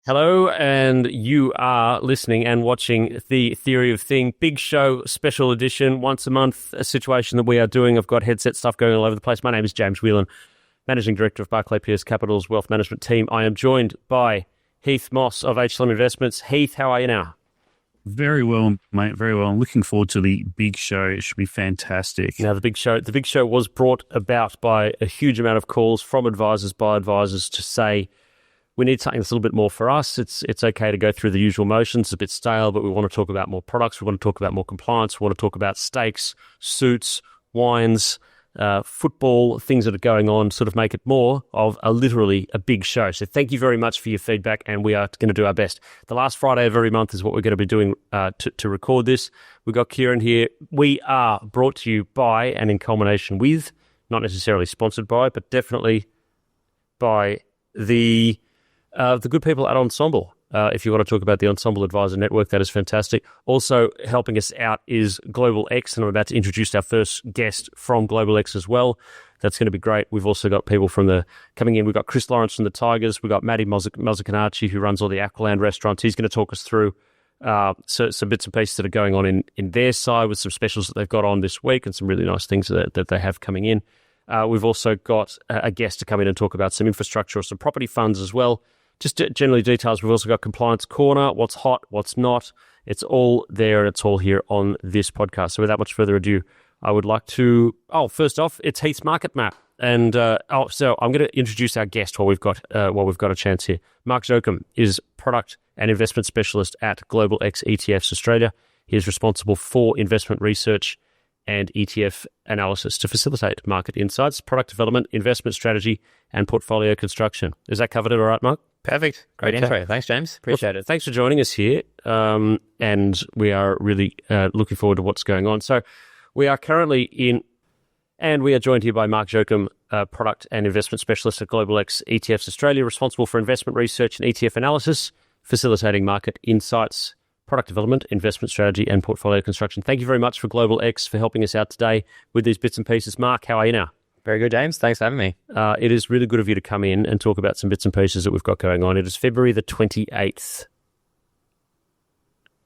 Hello, and you are listening and watching The Theory of Thing, big show, special edition, once a month, a situation that we are doing. I've got headset stuff going all over the place. My name is James Whelan, Managing Director of Barclay Pearce Capital's Wealth Management team. I am joined by Heath Moss of HLM Investments. Heath, how are you now? Very well, mate. Very well. I'm looking forward to the big show. It should be fantastic. Now, the big show was brought about by a huge amount of calls from advisors, by advisors, to say, we need something that's a little bit more for us. It's okay to go through the usual motions. It's a bit stale, but we want to talk about more products. We want to talk about more compliance. We want to talk about steaks, suits, wines, football, things that are going on, sort of make it more of literally a big show. So thank you very much for your feedback, and we are going to do our best. The last Friday of every month is what we're going to be doing to record this. We've got Kieran here. We are brought to you by and in culmination with, not necessarily sponsored by, but definitely by the good people at Ensemble. If you want to talk about the Ensemble Advisor Network, that is fantastic. Also helping us out is Global X, and I'm about to introduce our first guest from Global X as well. That's going to be great. We've also got people coming in. We've got Chris Lawrence from the Tigers. We've got Matty Mozziconacci, who runs all the Aqualand restaurants. He's going to talk us through some bits and pieces that are going on in their side with some specials that they've got on this week and some really nice things that they have coming in. We've also got a guest to come in and talk about some infrastructure or some property funds as well. Just generally details. We've also got Compliance Corner, what's hot, what's not. It's all there, and it's all here on this podcast. So without much further ado, I would like to... first off, it's Heath's Market Map. And so I'm going to introduce our guest while we've got a chance here. Marc Jocum is Product and Investment Specialist at Global X ETFs Australia. He is responsible for investment research and ETF analysis to facilitate market insights, product development, investment strategy, and portfolio construction. Is that covered it all right, Mark? Perfect. Great intro. Thanks, James. Appreciate it. Thanks for joining us here. And we are really looking forward to what's going on. So we are currently and we are joined here by Marc Jocum, Product and Investment Specialist at Global X ETFs Australia, responsible for investment research and ETF analysis, facilitating market insights, product development, investment strategy, and portfolio construction. Thank you very much for Global X for helping us out today with these bits and pieces. Mark, how are you now? Very good, James. Thanks for having me. It is really good of you to come in and talk about some bits and pieces that we've got going on. It is February the 28th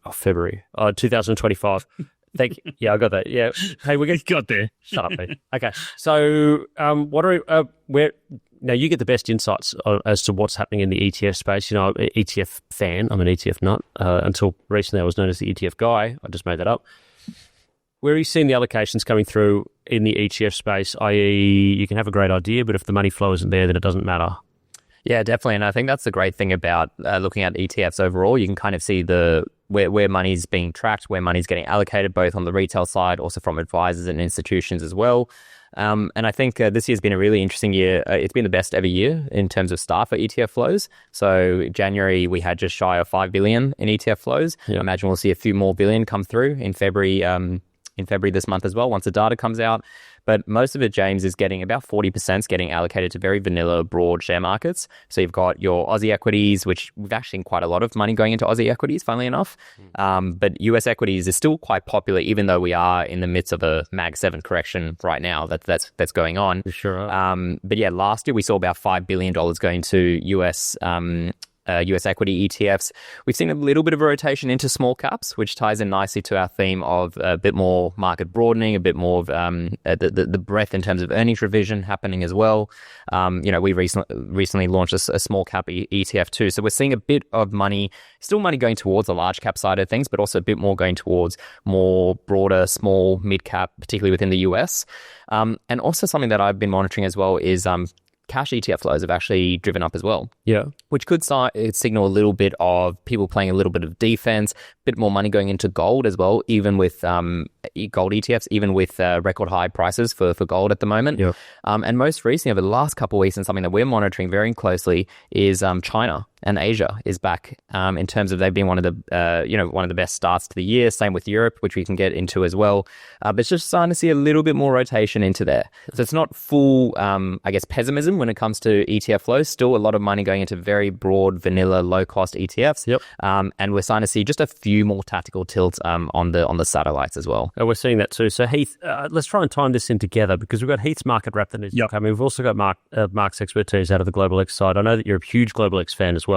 of February, 2025. Thank you. Yeah, I got that. Yeah. Hey, we're going to... Got there. Shut up, mate. Okay. So now you get the best insights as to what's happening in the ETF space. You know, ETF fan. I'm an ETF nut. Until recently, I was known as the ETF guy. I just made that up. Where are you seeing the allocations coming through in the ETF space, i.e. you can have a great idea, but if the money flow isn't there, then it doesn't matter? Yeah, definitely. And I think that's the great thing about looking at ETFs overall. You can kind of see where money's being tracked, where money's getting allocated, both on the retail side, also from advisors and institutions as well. And I think this year's been a really interesting year. It's been the best ever year in terms of start for ETF flows. So January, we had just shy of 5 billion in ETF flows. Yeah. I imagine we'll see a few more billion come through in February this month as well, once the data comes out. But most of it, James, is getting about 40% is getting allocated to very vanilla, broad share markets. So you've got your Aussie equities, which we've actually seen quite a lot of money going into Aussie equities, funnily enough. But US equities is still quite popular, even though we are in the midst of a Mag 7 correction right now that's going on. Sure are. But yeah, last year we saw about $5 billion going to US equity ETFs. We've seen a little bit of a rotation into small caps, which ties in nicely to our theme of a bit more market broadening, a bit more of the breadth in terms of earnings revision happening as well. We recently launched a small cap ETF too. So we're seeing a bit of money, still money going towards the large cap side of things, but also a bit more going towards more broader, small, mid cap, particularly within the US. And also something that I've been monitoring as well is cash ETF flows have actually driven up as well. Yeah. Which could signal a little bit of people playing a little bit of defense, a bit more money going into gold as well, even with gold ETFs, even with record high prices for gold at the moment. Yeah. And most recently, over the last couple of weeks, and something that we're monitoring very closely is China. And Asia is back in terms of they've been one of the best starts to the year. Same with Europe, which we can get into as well. But it's just starting to see a little bit more rotation into there. So it's not full, pessimism when it comes to ETF flows. Still a lot of money going into very broad, vanilla, low-cost ETFs. Yep. And we're starting to see just a few more tactical tilts on the satellites as well. We're seeing that too. So Heath, let's try and time this in together because we've got Heath's market wrap that is coming. We've also got Marc's expertise out of the Global X side. I know that you're a huge Global X fan as well.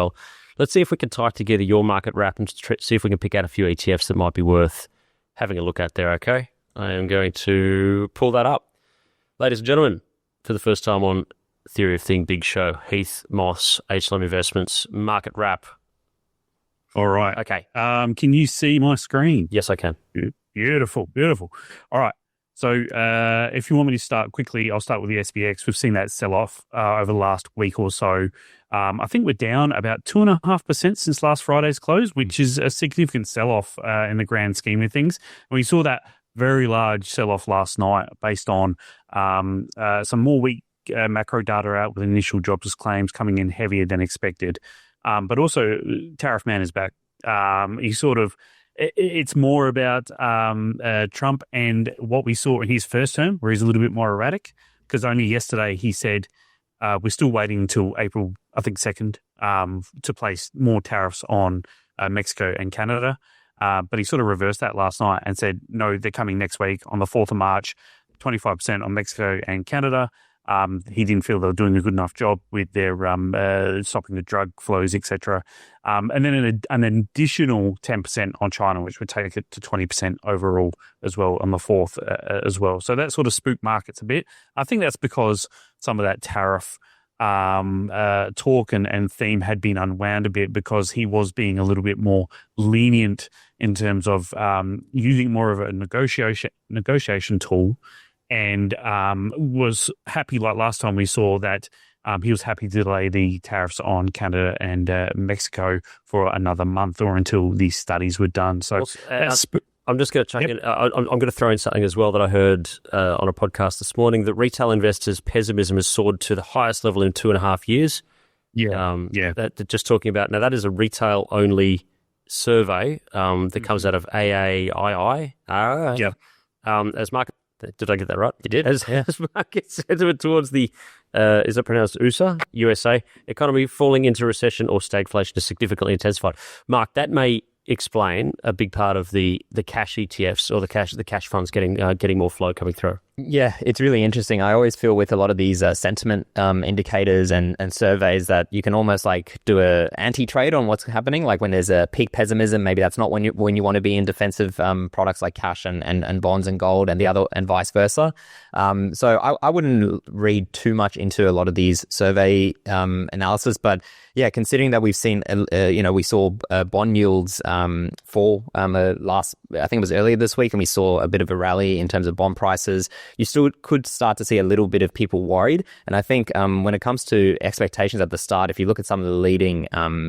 Let's see if we can tie together your market wrap and see if we can pick out a few ETFs that might be worth having a look at there, okay? I am going to pull that up. Ladies and gentlemen, for the first time on Theory of Thing Big Show, Heath, Moss, HLM Investments, market wrap. All right. Okay. Can you see my screen? Yes, I can. Beautiful. All right. So if you want me to start quickly, I'll start with the SBX. We've seen that sell-off over the last week or so. I think we're down about 2.5% since last Friday's close, which is a significant sell-off in the grand scheme of things. And we saw that very large sell-off last night based on some more weak macro data out with initial jobless claims coming in heavier than expected. But also, Tariff Man is back. It's more about Trump and what we saw in his first term, where he's a little bit more erratic, because only yesterday he said we're still waiting until April, I think, 2nd, to place more tariffs on Mexico and Canada. But he sort of reversed that last night and said, no, they're coming next week on the 4th of March, 25% on Mexico and Canada. He didn't feel they were doing a good enough job with their stopping the drug flows, etc. And then an additional 10% on China, which would take it to 20% overall as well on the 4th as well. So that sort of spooked markets a bit. I think that's because some of that tariff talk and theme had been unwound a bit, because he was being a little bit more lenient in terms of using more of a negotiation tool. And was happy, like last time we saw that he was happy to delay the tariffs on Canada and Mexico for another month or until these studies were done. So I'm just going to check in. I'm going to throw in something as well that I heard on a podcast this morning, that retail investors' pessimism has soared to the highest level in 2.5 years. That just talking about, now that is a retail only survey that comes out of AAII. As market. Did I get that right? You did. As market sentiment towards the, is it pronounced USA economy falling into recession or stagflation is significantly intensified. Mark, that may explain a big part of the cash ETFs or the cash funds getting more flow coming through. Yeah, it's really interesting. I always feel with a lot of these sentiment indicators and surveys that you can almost like do a anti-trade on what's happening. Like when there's a peak pessimism, maybe that's not when you want to be in defensive products like cash and bonds and gold and the other and vice versa. So I wouldn't read too much into a lot of these survey analysis, but yeah, considering that we've seen, we saw bond yields fall last, I think it was earlier this week, and we saw a bit of a rally in terms of bond prices. You still could start to see a little bit of people worried. And I think when it comes to expectations at the start, if you look at some of the leading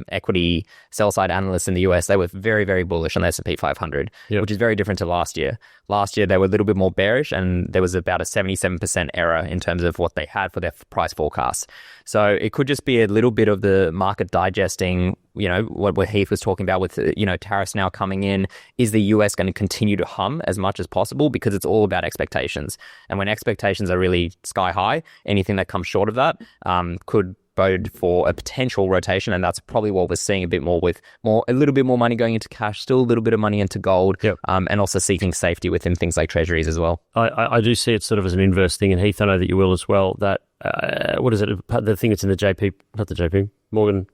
equity sell-side analysts in the US, they were very, very bullish on the S&P 500, which is very different to last year. Last year, they were a little bit more bearish, and there was about a 77% error in terms of what they had for their price forecast. So it could just be a little bit of the market digesting, what Heath was talking about with, tariffs now coming in. Is the US going to continue to hum as much as possible? Because it's all about expectations. And when expectations are really sky high, anything that comes short of that could bode for a potential rotation, and that's probably what we're seeing a bit more with a little bit more money going into cash, still a little bit of money into gold, and also seeking safety within things like treasuries as well. I do see it sort of as an inverse thing, and Heath, I know that you will as well, that, what is it, the thing that's in the Morgan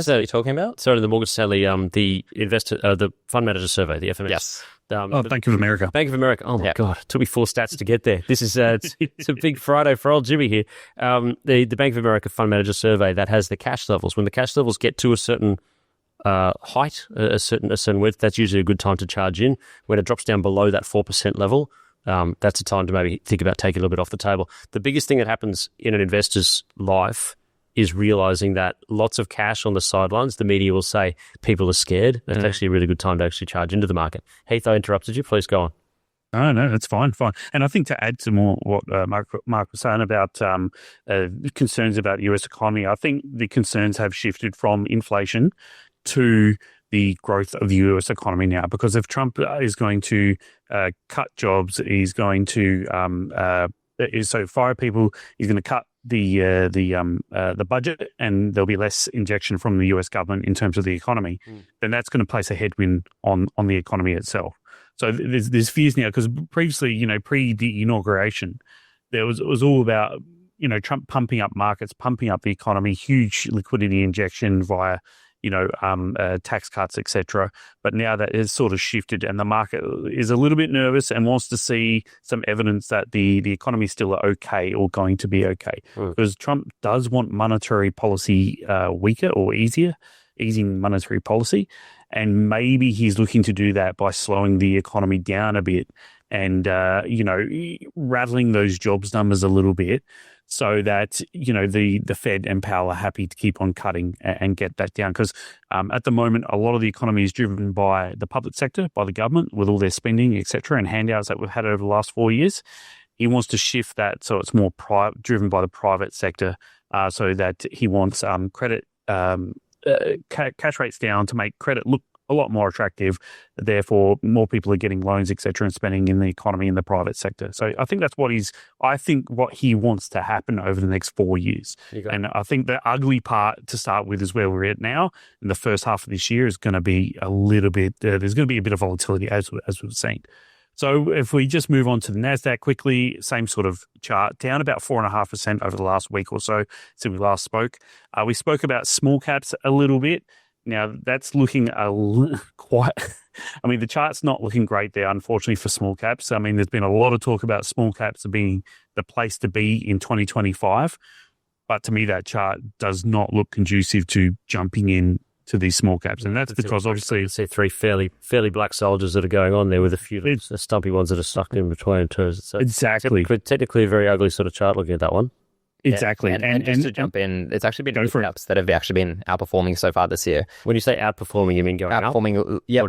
Stanley you're talking about? Sorry, the Morgan Stanley, the fund manager survey, the FMX. Yes. Bank of America. Bank of America. Oh, my God. It took me 4 stats to get there. This is it's a big Friday for old Jimmy here. The Bank of America Fund Manager Survey that has the cash levels. When the cash levels get to a certain height, a certain width, that's usually a good time to charge in. When it drops down below that 4% level, that's a time to maybe think about taking a little bit off the table. The biggest thing that happens in an investor's life is realizing that lots of cash on the sidelines, the media will say people are scared. That's actually a really good time to actually charge into the market. Heath, I interrupted you. Please go on. No, that's fine. And I think to add to more what Mark was saying about concerns about the US economy, I think the concerns have shifted from inflation to the growth of the US economy now, because if Trump is going to cut jobs, he's going to fire people, he's going to cut the budget, and there'll be less injection from the US government in terms of the economy, then that's going to place a headwind on the economy itself. So there's fears now, because previously, pre the inauguration, it was all about Trump pumping up markets, pumping up the economy, huge liquidity injection via tax cuts, etc. But now that has sort of shifted, and the market is a little bit nervous and wants to see some evidence that the economy is still okay or going to be okay. Because Trump does want monetary policy weaker or easing monetary policy, and maybe he's looking to do that by slowing the economy down a bit and rattling those jobs numbers a little bit, so that the Fed and Powell are happy to keep on cutting and get that down. Because at the moment, a lot of the economy is driven by the public sector, by the government, with all their spending, etc., and handouts that we've had over the last 4 years. He wants to shift that so it's more driven by the private sector, so that he wants credit cash rates down to make credit look a lot more attractive. Therefore, more people are getting loans, etc., and spending in the economy in the private sector. So I think that's what he wants to happen over the next 4 years. And I think the ugly part to start with is where we're at now. In the first half of this year is going to be a little bit. There's going to be a bit of volatility as we've seen. So if we just move on to the NASDAQ quickly, same sort of chart, down about 4.5% over the last week or so since we last spoke. We spoke about small caps a little bit. Now, that's looking quite... I mean, the chart's not looking great there, unfortunately, for small caps. I mean, there's been a lot of talk about small caps being the place to be in 2025. But to me, that chart does not look conducive to jumping in to these small caps. And that's because, obviously... You see three fairly black soldiers that are going on there with a few stumpy ones that are stuck in between too. So exactly. Technically a very ugly sort of chart looking at that one. Exactly. Yeah, and just to jump in, it's actually been caps that have actually been outperforming so far this year. When you say outperforming, you mean going outperforming, up? Yeah,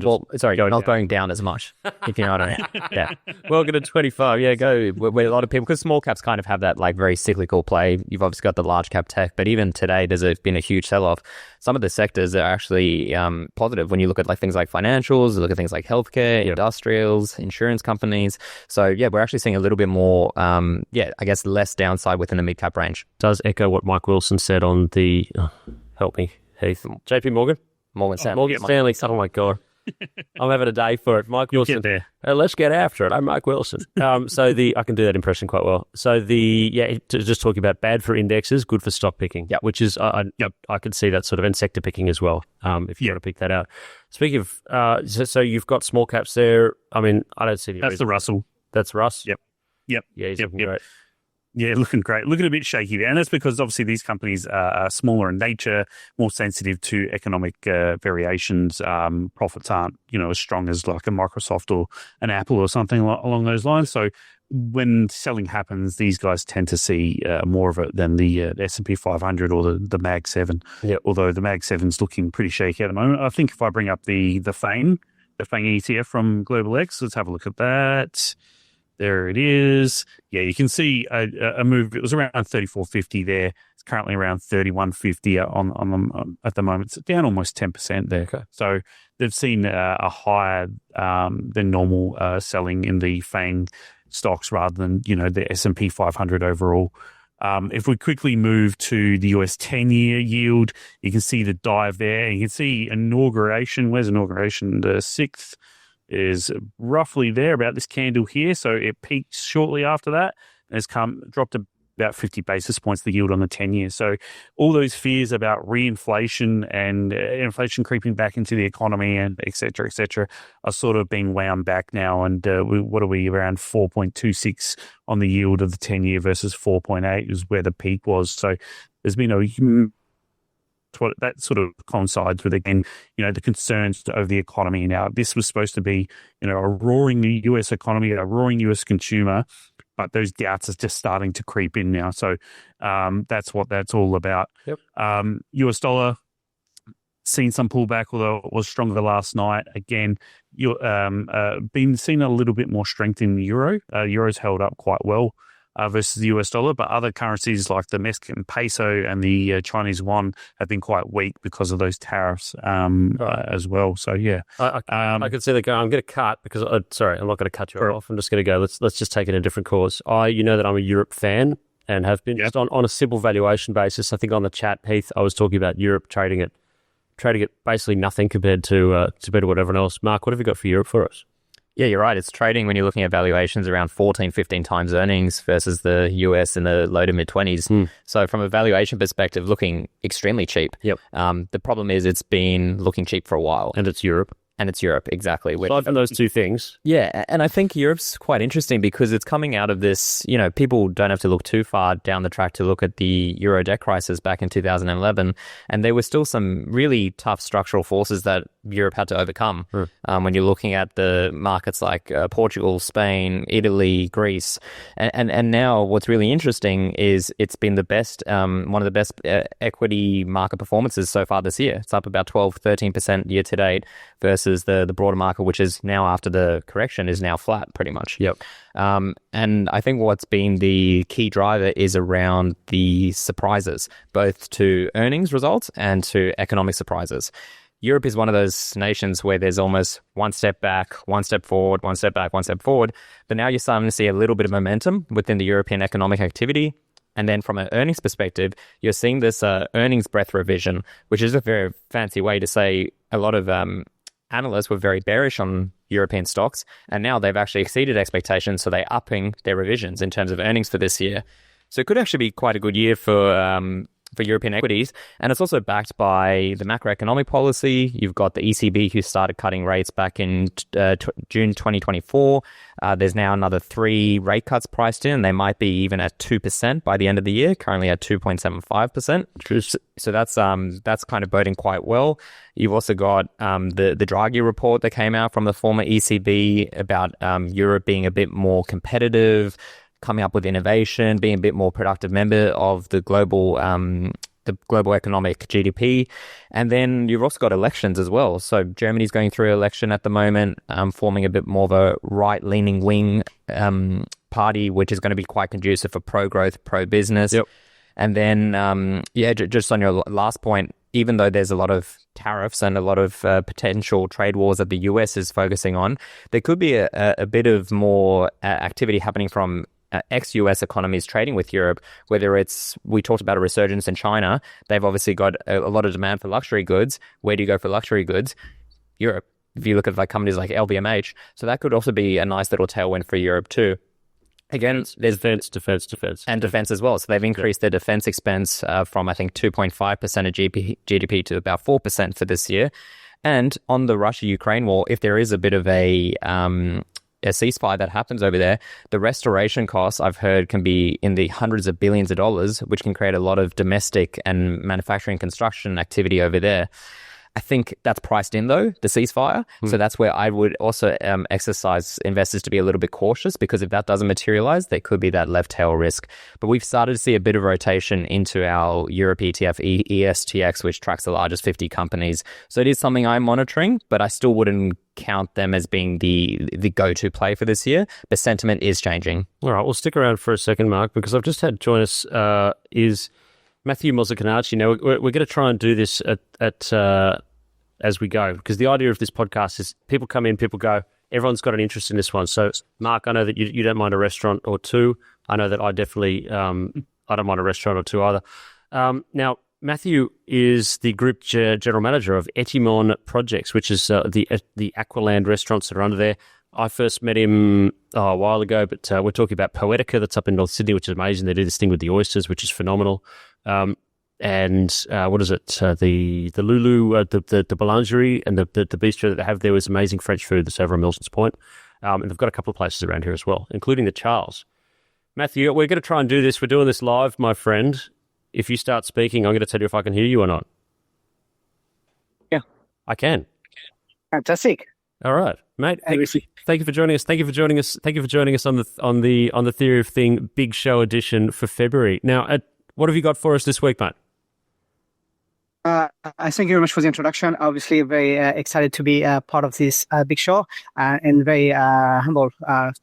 going down as much, if you know what I mean. Yeah. Welcome to 25. Yeah, go. Where a lot of people, because small caps kind of have that like very cyclical play. You've obviously got the large cap tech, but even today there's been a huge sell-off. Some of the sectors are actually positive when you look at like things like financials, look at things like healthcare, industrials, insurance companies. So yeah, we're actually seeing a little bit more, I guess less downside within the mid-cap range. Does echo what Mike Wilson said on the, help me, Heath, JP Morgan? Morgan Stanley. Morgan Stanley. Oh my God. I'm having a day for it. Mike Wilson. You'll get there. Let's get after it. I'm Mike Wilson. I can do that impression quite well. So just talking about bad for indexes, good for stock picking. Yep. Which is, I could see that sort of, and sector picking as well, if you want to pick that out. Speaking of, so you've got small caps there. I mean, I don't see any That's reason. the Russell. That's Russ? Yep. Yeah, he's looking great. Yeah, looking great. Looking a bit shaky there. And that's because obviously these companies are smaller in nature, more sensitive to economic variations. Profits aren't, as strong as like a Microsoft or an Apple or something along those lines. So when selling happens, these guys tend to see more of it than the S&P 500 or the Mag 7. Yep. Although the Mag 7's looking pretty shaky at the moment. I think if I bring up the FANG ETF from Global X, let's have a look at that. There it is. Yeah, you can see a move. It was around 34.50 there. It's currently around 31.50 on at the moment. It's down almost 10% there. Okay. So they've seen a higher than normal selling in the FANG stocks rather than the S&P 500 overall. If we quickly move to the US 10-year yield, you can see the dive there. You can see inauguration. Where's inauguration? The 6th. Is roughly there about this candle here. So it peaked shortly after that and has dropped about 50 basis points, the yield on the 10 years. So all those fears about reinflation and inflation creeping back into the economy and et cetera, are sort of being wound back now. And what are we, around 4.26 on the yield of the 10 year versus 4.8 is where the peak was. So there's been that sort of coincides with, again, the concerns over the economy. Now, this was supposed to be, a roaring US economy, a roaring US consumer, but those doubts are just starting to creep in now. So that's what that's all about. Yep. US dollar, seen some pullback, although it was stronger last night. Again, you've been seeing a little bit more strength in the euro. Euro's held up quite well versus the US dollar, but other currencies like the Mexican peso and the Chinese yuan have been quite weak because of those tariffs as well. So yeah, I could see that going. I'm going to cut because sorry, I'm not going to cut you off. I'm just going to go. Let's just take it in a different course. You know that I'm a Europe fan and have been just on a simple valuation basis. I think on the chat, Heath, I was talking about Europe trading at basically nothing compared to what everyone else. Mark, what have you got for Europe for us? Yeah, you're right. It's trading when you're looking at valuations around 14, 15 times earnings versus the US in the low to mid 20s. So from a valuation perspective, looking extremely cheap. Yep. The problem is it's been looking cheap for a while. And it's Europe. And it's Europe, exactly. Aside from those two things. Yeah, and I think Europe's quite interesting because it's coming out of this, people don't have to look too far down the track to look at the Euro debt crisis back in 2011, and there were still some really tough structural forces that Europe had to overcome. When you're looking at the markets like Portugal, Spain, Italy, Greece, and now what's really interesting is it's been the best, one of the best equity market performances so far this year. It's up about 12-13% year to date versus the broader market, which is now, after the correction, is now flat pretty much. Yep. And I think what's been the key driver is around the surprises, both to earnings results and to economic surprises. Europe is one of those nations where there's almost one step back, one step forward, one step back, one step forward. But now you're starting to see a little bit of momentum within the European economic activity. And then from an earnings perspective, you're seeing this earnings breadth revision, which is a very fancy way to say a lot of analysts were very bearish on European stocks, and now they've actually exceeded expectations, so they're upping their revisions in terms of earnings for this year. So it could actually be quite a good year for European equities, and it's also backed by the macroeconomic policy. You've got the ECB, who started cutting rates back in June 2024. There's now another 3 rate cuts priced in. They might be even at 2% by the end of the year, currently at 2.75%. So that's kind of boding quite well. You've also got the Draghi report that came out from the former ECB about Europe being a bit more competitive, coming up with innovation, being a bit more productive member of the global economic GDP. And then you've also got elections as well. So Germany's going through an election at the moment, forming a bit more of a right-leaning wing party, which is going to be quite conducive for pro-growth, pro-business. Yep. And then, just on your last point, even though there's a lot of tariffs and a lot of potential trade wars that the US is focusing on, there could be a bit of more activity happening from ex-US economies trading with Europe, whether we talked about a resurgence in China. They've obviously got a lot of demand for luxury goods. Where do you go for luxury goods? Europe. If you look at companies like LVMH. So that could also be a nice little tailwind for Europe too. Again, there's defense. And defense as well. So they've increased their defense expense from, I think, 2.5% of GDP to about 4% for this year. And on the Russia-Ukraine war, if there is a bit of a ceasefire that happens over there, the restoration costs, I've heard, can be in the hundreds of billions of dollars, which can create a lot of domestic and manufacturing construction activity over there. I think that's priced in, though, the ceasefire. So that's where I would also exercise investors to be a little bit cautious, because if that doesn't materialize, there could be that left tail risk. But we've started to see a bit of rotation into our Europe ETF, ESTX, which tracks the largest 50 companies. So it is something I'm monitoring, but I still wouldn't count them as being the go-to play for this year. But sentiment is changing. All right, we'll stick around for a second, Mark, because I've just had join us is Mathieu Mozziconacci. Now, we're going to try and do this at as we go, because the idea of this podcast is people come in, people go, everyone's got an interest in this one. So, Mark, I know that you don't mind a restaurant or two. I know that I definitely, I don't mind a restaurant or two either. Now, Mathieu is the group general manager of Etymon Projects, which is the Aqualand restaurants that are under there. I first met him a while ago, but we're talking about Poetica that's up in North Sydney, which is amazing. They do this thing with the oysters, which is phenomenal. And what is it? The Lulu, the boulangerie and the bistro that they have there is amazing French food that's over on Milson's Point. And they've got a couple of places around here as well, including the Charles. Mathieu, we're going to try and do this. We're doing this live, my friend. If you start speaking, I'm going to tell you if I can hear you or not. Yeah. I can. Fantastic. All right, mate. Thank you for joining us. Thank you for joining us on the Theory of Thing Big Show edition for February. Now, what have you got for us this week, mate? I thank you very much for the introduction. Obviously, very excited to be part of this big show and very humble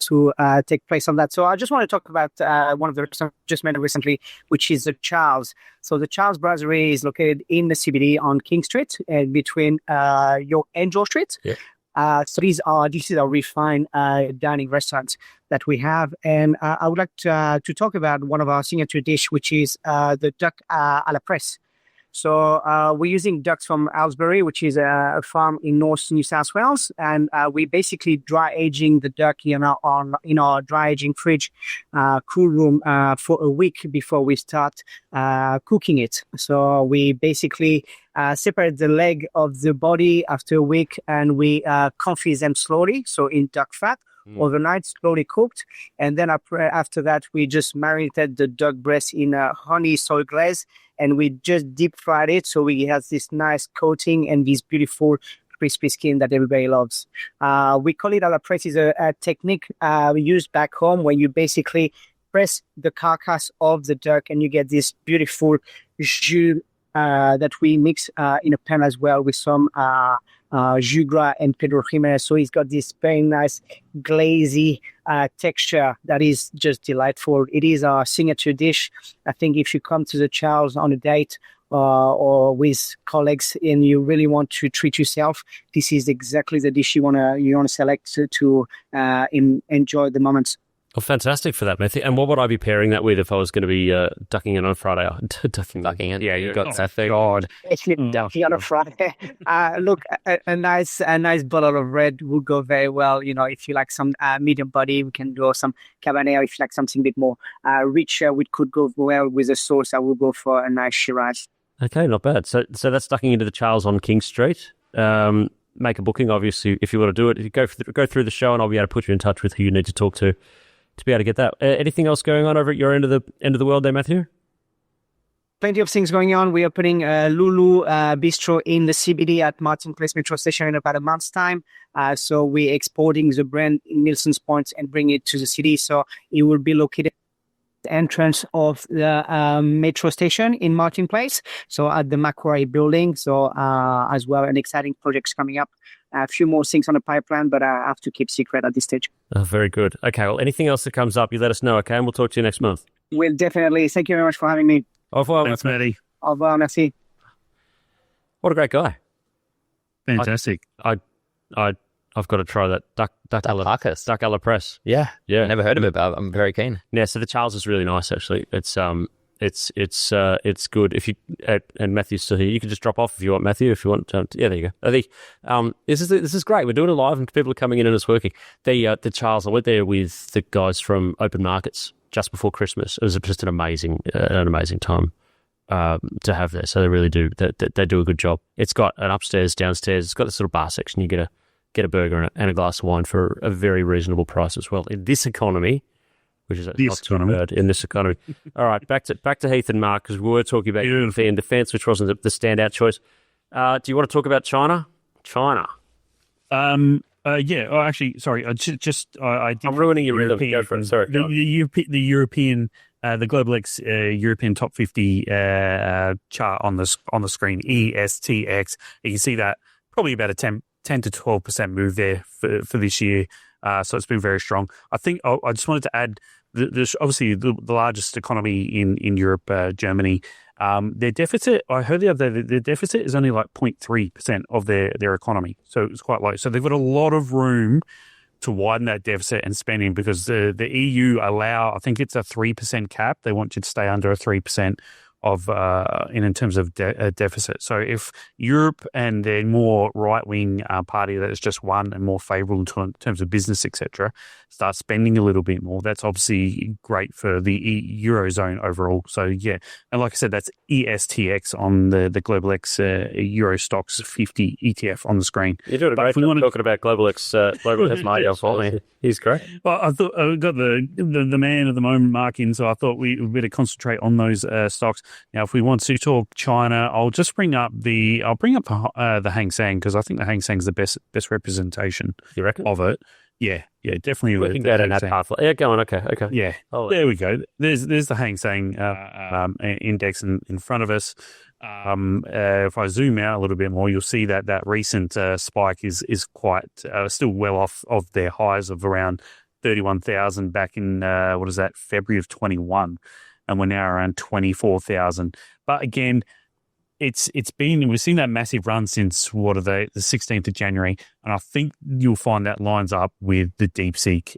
to take place on that. So I just want to talk about one of the restaurants just met recently, which is the Charles. So the Charles Brasserie is located in the CBD on King Street between York and George Street. Yeah. So this is our refined dining restaurant that we have. And I would like to talk about one of our signature dish, which is the duck à la presse. So we're using ducks from Aylesbury, which is a farm in North New South Wales, and we basically dry aging the duck in our dry aging fridge cool room for a week before we start cooking it. So we basically separate the leg of the body after a week, and we confit them slowly, so in duck fat. Overnight, slowly cooked, and then after that, we just marinated the duck breast in honey soy glaze, and we just deep fried it, so we have this nice coating and this beautiful crispy skin that everybody loves. We call it a la presse. Is a technique used back home where you basically press the carcass of the duck, and you get this beautiful jus that we mix in a pan as well with some jus gras and Pedro Jimenez. So it's got this very nice glazy texture that is just delightful. It is our signature dish. I think if you come to the Charles on a date or with colleagues and you really want to treat yourself, this is exactly the dish you wanna select to enjoy the moments. Well, fantastic for that, Mathieu. And what would I be pairing that with if I was going to be ducking it on Friday? Ducking it. Yeah, you got that thing. God. Actually, ducking on a Friday. Look, a nice bottle of red would go very well. You know, if you like some medium body, we can do some Cabernet. If you like something a bit more richer, we could go well with a sauce. I would go for a nice Shiraz. Okay, not bad. So that's ducking into the Charles on King Street. Make a booking, obviously, if you want to do it. You go through the show, and I'll be able to put you in touch with who you need to talk to be able to get that. Anything else going on over at your end of the world there, Mathieu? Plenty of things going on. We're opening Lulu Bistro in the CBD at Martin Place Metro Station in about a month's time. So we're exporting the brand in Nielsen's points and bring it to the city. So it will be located at the entrance of the metro station in Martin Place. So at the Macquarie building. So as well, an exciting projects coming up. A few more things on the pipeline, but I have to keep secret at this stage. Oh, very good. Okay, well, anything else that comes up, you let us know, okay? And we'll talk to you next month. We'll definitely. Thank you very much for having me. Au revoir. Thanks, Matty. Au revoir, merci. What a great guy. Fantastic. I've got to try that duck a la presse. Yeah. Yeah. Never heard of it, but I'm very keen. Yeah, so the Charles is really nice, actually. It's good. If you and Matthew's still here, you can just drop off if you want, Mathieu. If you want, yeah, there you go. This is great. We're doing it live, and people are coming in and it's working. The Charles, I went there with the guys from Open Markets just before Christmas. It was just an amazing time to have there. So they really do. They do a good job. It's got an upstairs, downstairs. It's got this little bar section. You get a burger and a glass of wine for a very reasonable price as well in this economy. Which is not too bad in this economy. All right, back to Heath and Marc, because we were talking about European and defence, which wasn't the standout choice. Do you want to talk about China? China. Yeah. Oh, actually, sorry. I did. I'm ruining your rhythm. Go for it. Sorry. The European, the Global X European Top 50 chart on the screen. ESTX. You can see that probably about a 10 to 12% move there for this year. So it's been very strong. I think I just wanted to add, obviously the largest economy in Europe, Germany, their deficit, I heard the other day, their deficit is only like 0.3% of their economy. So it's quite low. So they've got a lot of room to widen that deficit and spending, because the EU allow, I think it's a 3% cap. They want you to stay under a 3% of in terms of deficit. So if Europe and their more right-wing party that is just won and more favourable in terms of business, etc., start spending a little bit more, that's obviously great for the Eurozone overall. So yeah, and like I said, that's ESTX on the Global X Euro Stocks 50 ETF on the screen. You're doing a great job talking about Global X. Global X, mate. He's great. Well, I thought I got the man of the moment, Marc, in, so I thought we better concentrate on those stocks. Now, if we want to talk China, I'll bring up the Hang Seng, because I think the Hang Seng is the best representation. You reckon? Of it. Yeah, definitely. We can go down that path. Yeah, go on. Okay. Yeah, there we go. There's the Hang Seng index in front of us. If I zoom out a little bit more, you'll see that recent spike is quite still well off of their highs of around 31,000 back in February of 21, and we're now around 24,000. But again, we've seen that massive run since the 16th of January, and I think you'll find that lines up with the DeepSeek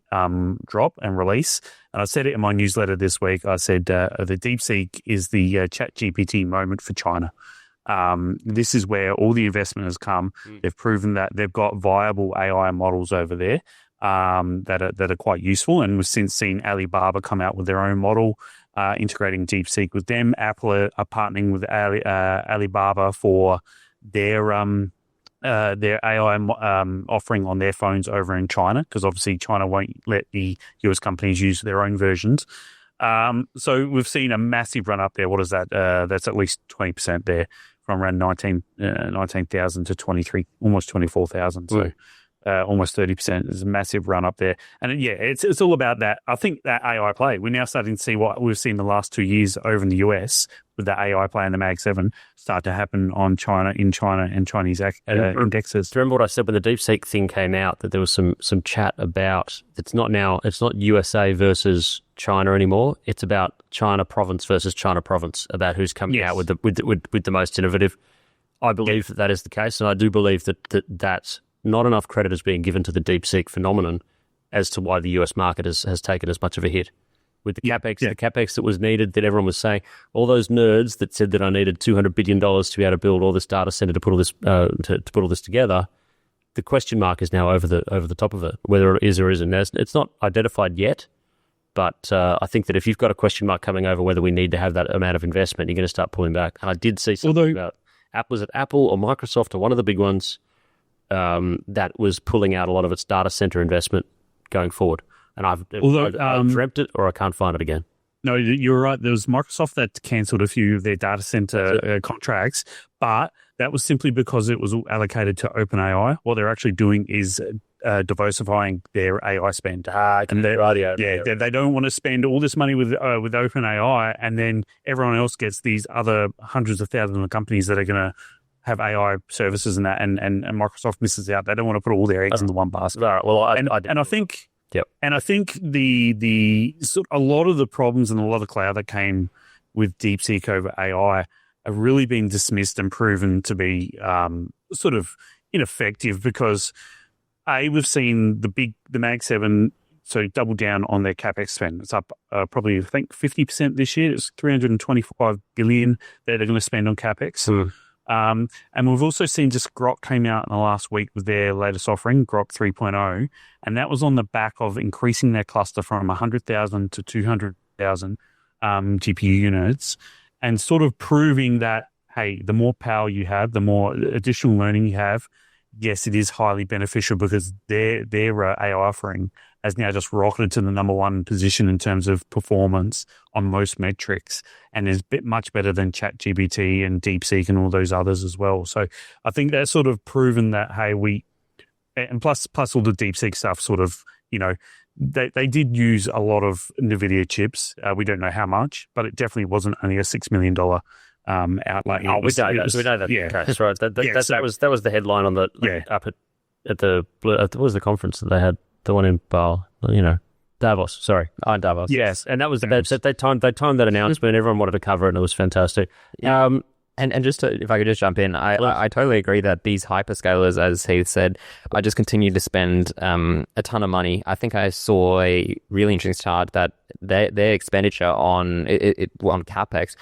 drop and release. And I said it in my newsletter this week. I said the DeepSeek is the ChatGPT moment for China. This is where all the investment has come. They've proven that they've got viable AI models over there that are quite useful, and we've since seen Alibaba come out with their own model, integrating DeepSeek with them. Apple are partnering with Alibaba for their AI offering on their phones over in China, because obviously China won't let the US companies use their own versions. So we've seen a massive run up there. What is that? That's at least 20% there, from around 19,000 to 23, almost 24,000. So almost 30%. There's a massive run up there. And it's all about that. I think that AI play, we're now starting to see what we've seen the last 2 years over in the US with the AI play and the Mag 7 start to happen in China and Chinese indexes. Do you remember what I said when the DeepSeek thing came out, that there was some chat about, it's not USA versus China anymore. It's about China province versus China province, about who's coming out with the most innovative. I believe that is the case, and I do believe that not enough credit is being given to the DeepSeek phenomenon as to why the US market has taken as much of a hit. With the capex that was needed, that everyone was saying, all those nerds that said that I needed $200 billion to be able to build all this data center to put all this to put all this together, the question mark is now over the top of it, whether it is or isn't. It's not identified yet, but I think that if you've got a question mark coming over whether we need to have that amount of investment, you're going to start pulling back. And I did see something about was it Apple or Microsoft or one of the big ones that was pulling out a lot of its data center investment going forward. And I've dreamt it, or I can't find it again. No, you're right. There was Microsoft that cancelled a few of their data center contracts, but that was simply because it was allocated to OpenAI. What they're actually doing is diversifying their AI spend. They don't want to spend all this money with OpenAI, and then everyone else gets these other hundreds of thousands of companies that are going to have AI services and that, and Microsoft misses out. They don't want to put all their eggs in the one basket. Right. Well, I think. Yep. And I think the a lot of the problems and a lot of cloud that came with DeepSeek over AI have really been dismissed and proven to be sort of ineffective, because we've seen the Mag 7 double down on their capex spend. It's up probably, I think, 50% this year. It's $325 billion that they're going to spend on capex. And we've also seen just Grok came out in the last week with their latest offering, Grok 3.0, and that was on the back of increasing their cluster from 100,000 to 200,000 GPU units, and sort of proving that, hey, the more power you have, the more additional learning you have, yes, it is highly beneficial, because their AI offering has now just rocketed to the number one position in terms of performance on most metrics, and is much better than ChatGPT and DeepSeek and all those others as well. So I think that's sort of proven that, hey, and plus all the DeepSeek stuff sort of, they did use a lot of NVIDIA chips. We don't know how much, but it definitely wasn't only a $6 million outlay. We know that. Yeah, that's right. That was the headline on the up at the what was the conference that they had, the one in Davos. Sorry, Davos. Yes, and that was they timed that announcement. Everyone wanted to cover it, and it was fantastic. And just if I could just jump in, I totally agree that these hyperscalers, as Heath said, I just continue to spend a ton of money. I think I saw a really interesting chart that their expenditure on capex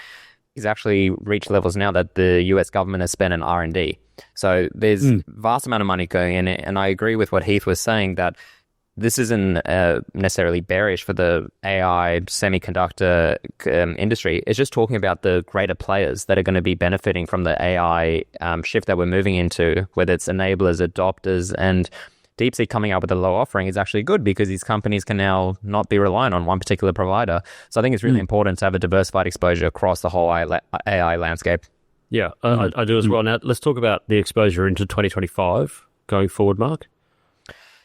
is actually reached levels now that the US government has spent on R&D. So there's vast amount of money going in it, and I agree with what Heath was saying, that this isn't necessarily bearish for the AI semiconductor industry. It's just talking about the greater players that are going to be benefiting from the AI shift that we're moving into, whether it's enablers, adopters, and DeepSeek coming out with a low offering is actually good, because these companies can now not be reliant on one particular provider. So I think it's really important to have a diversified exposure across the whole AI landscape. Yeah, I do as well. Now, let's talk about the exposure into 2025 going forward, Mark.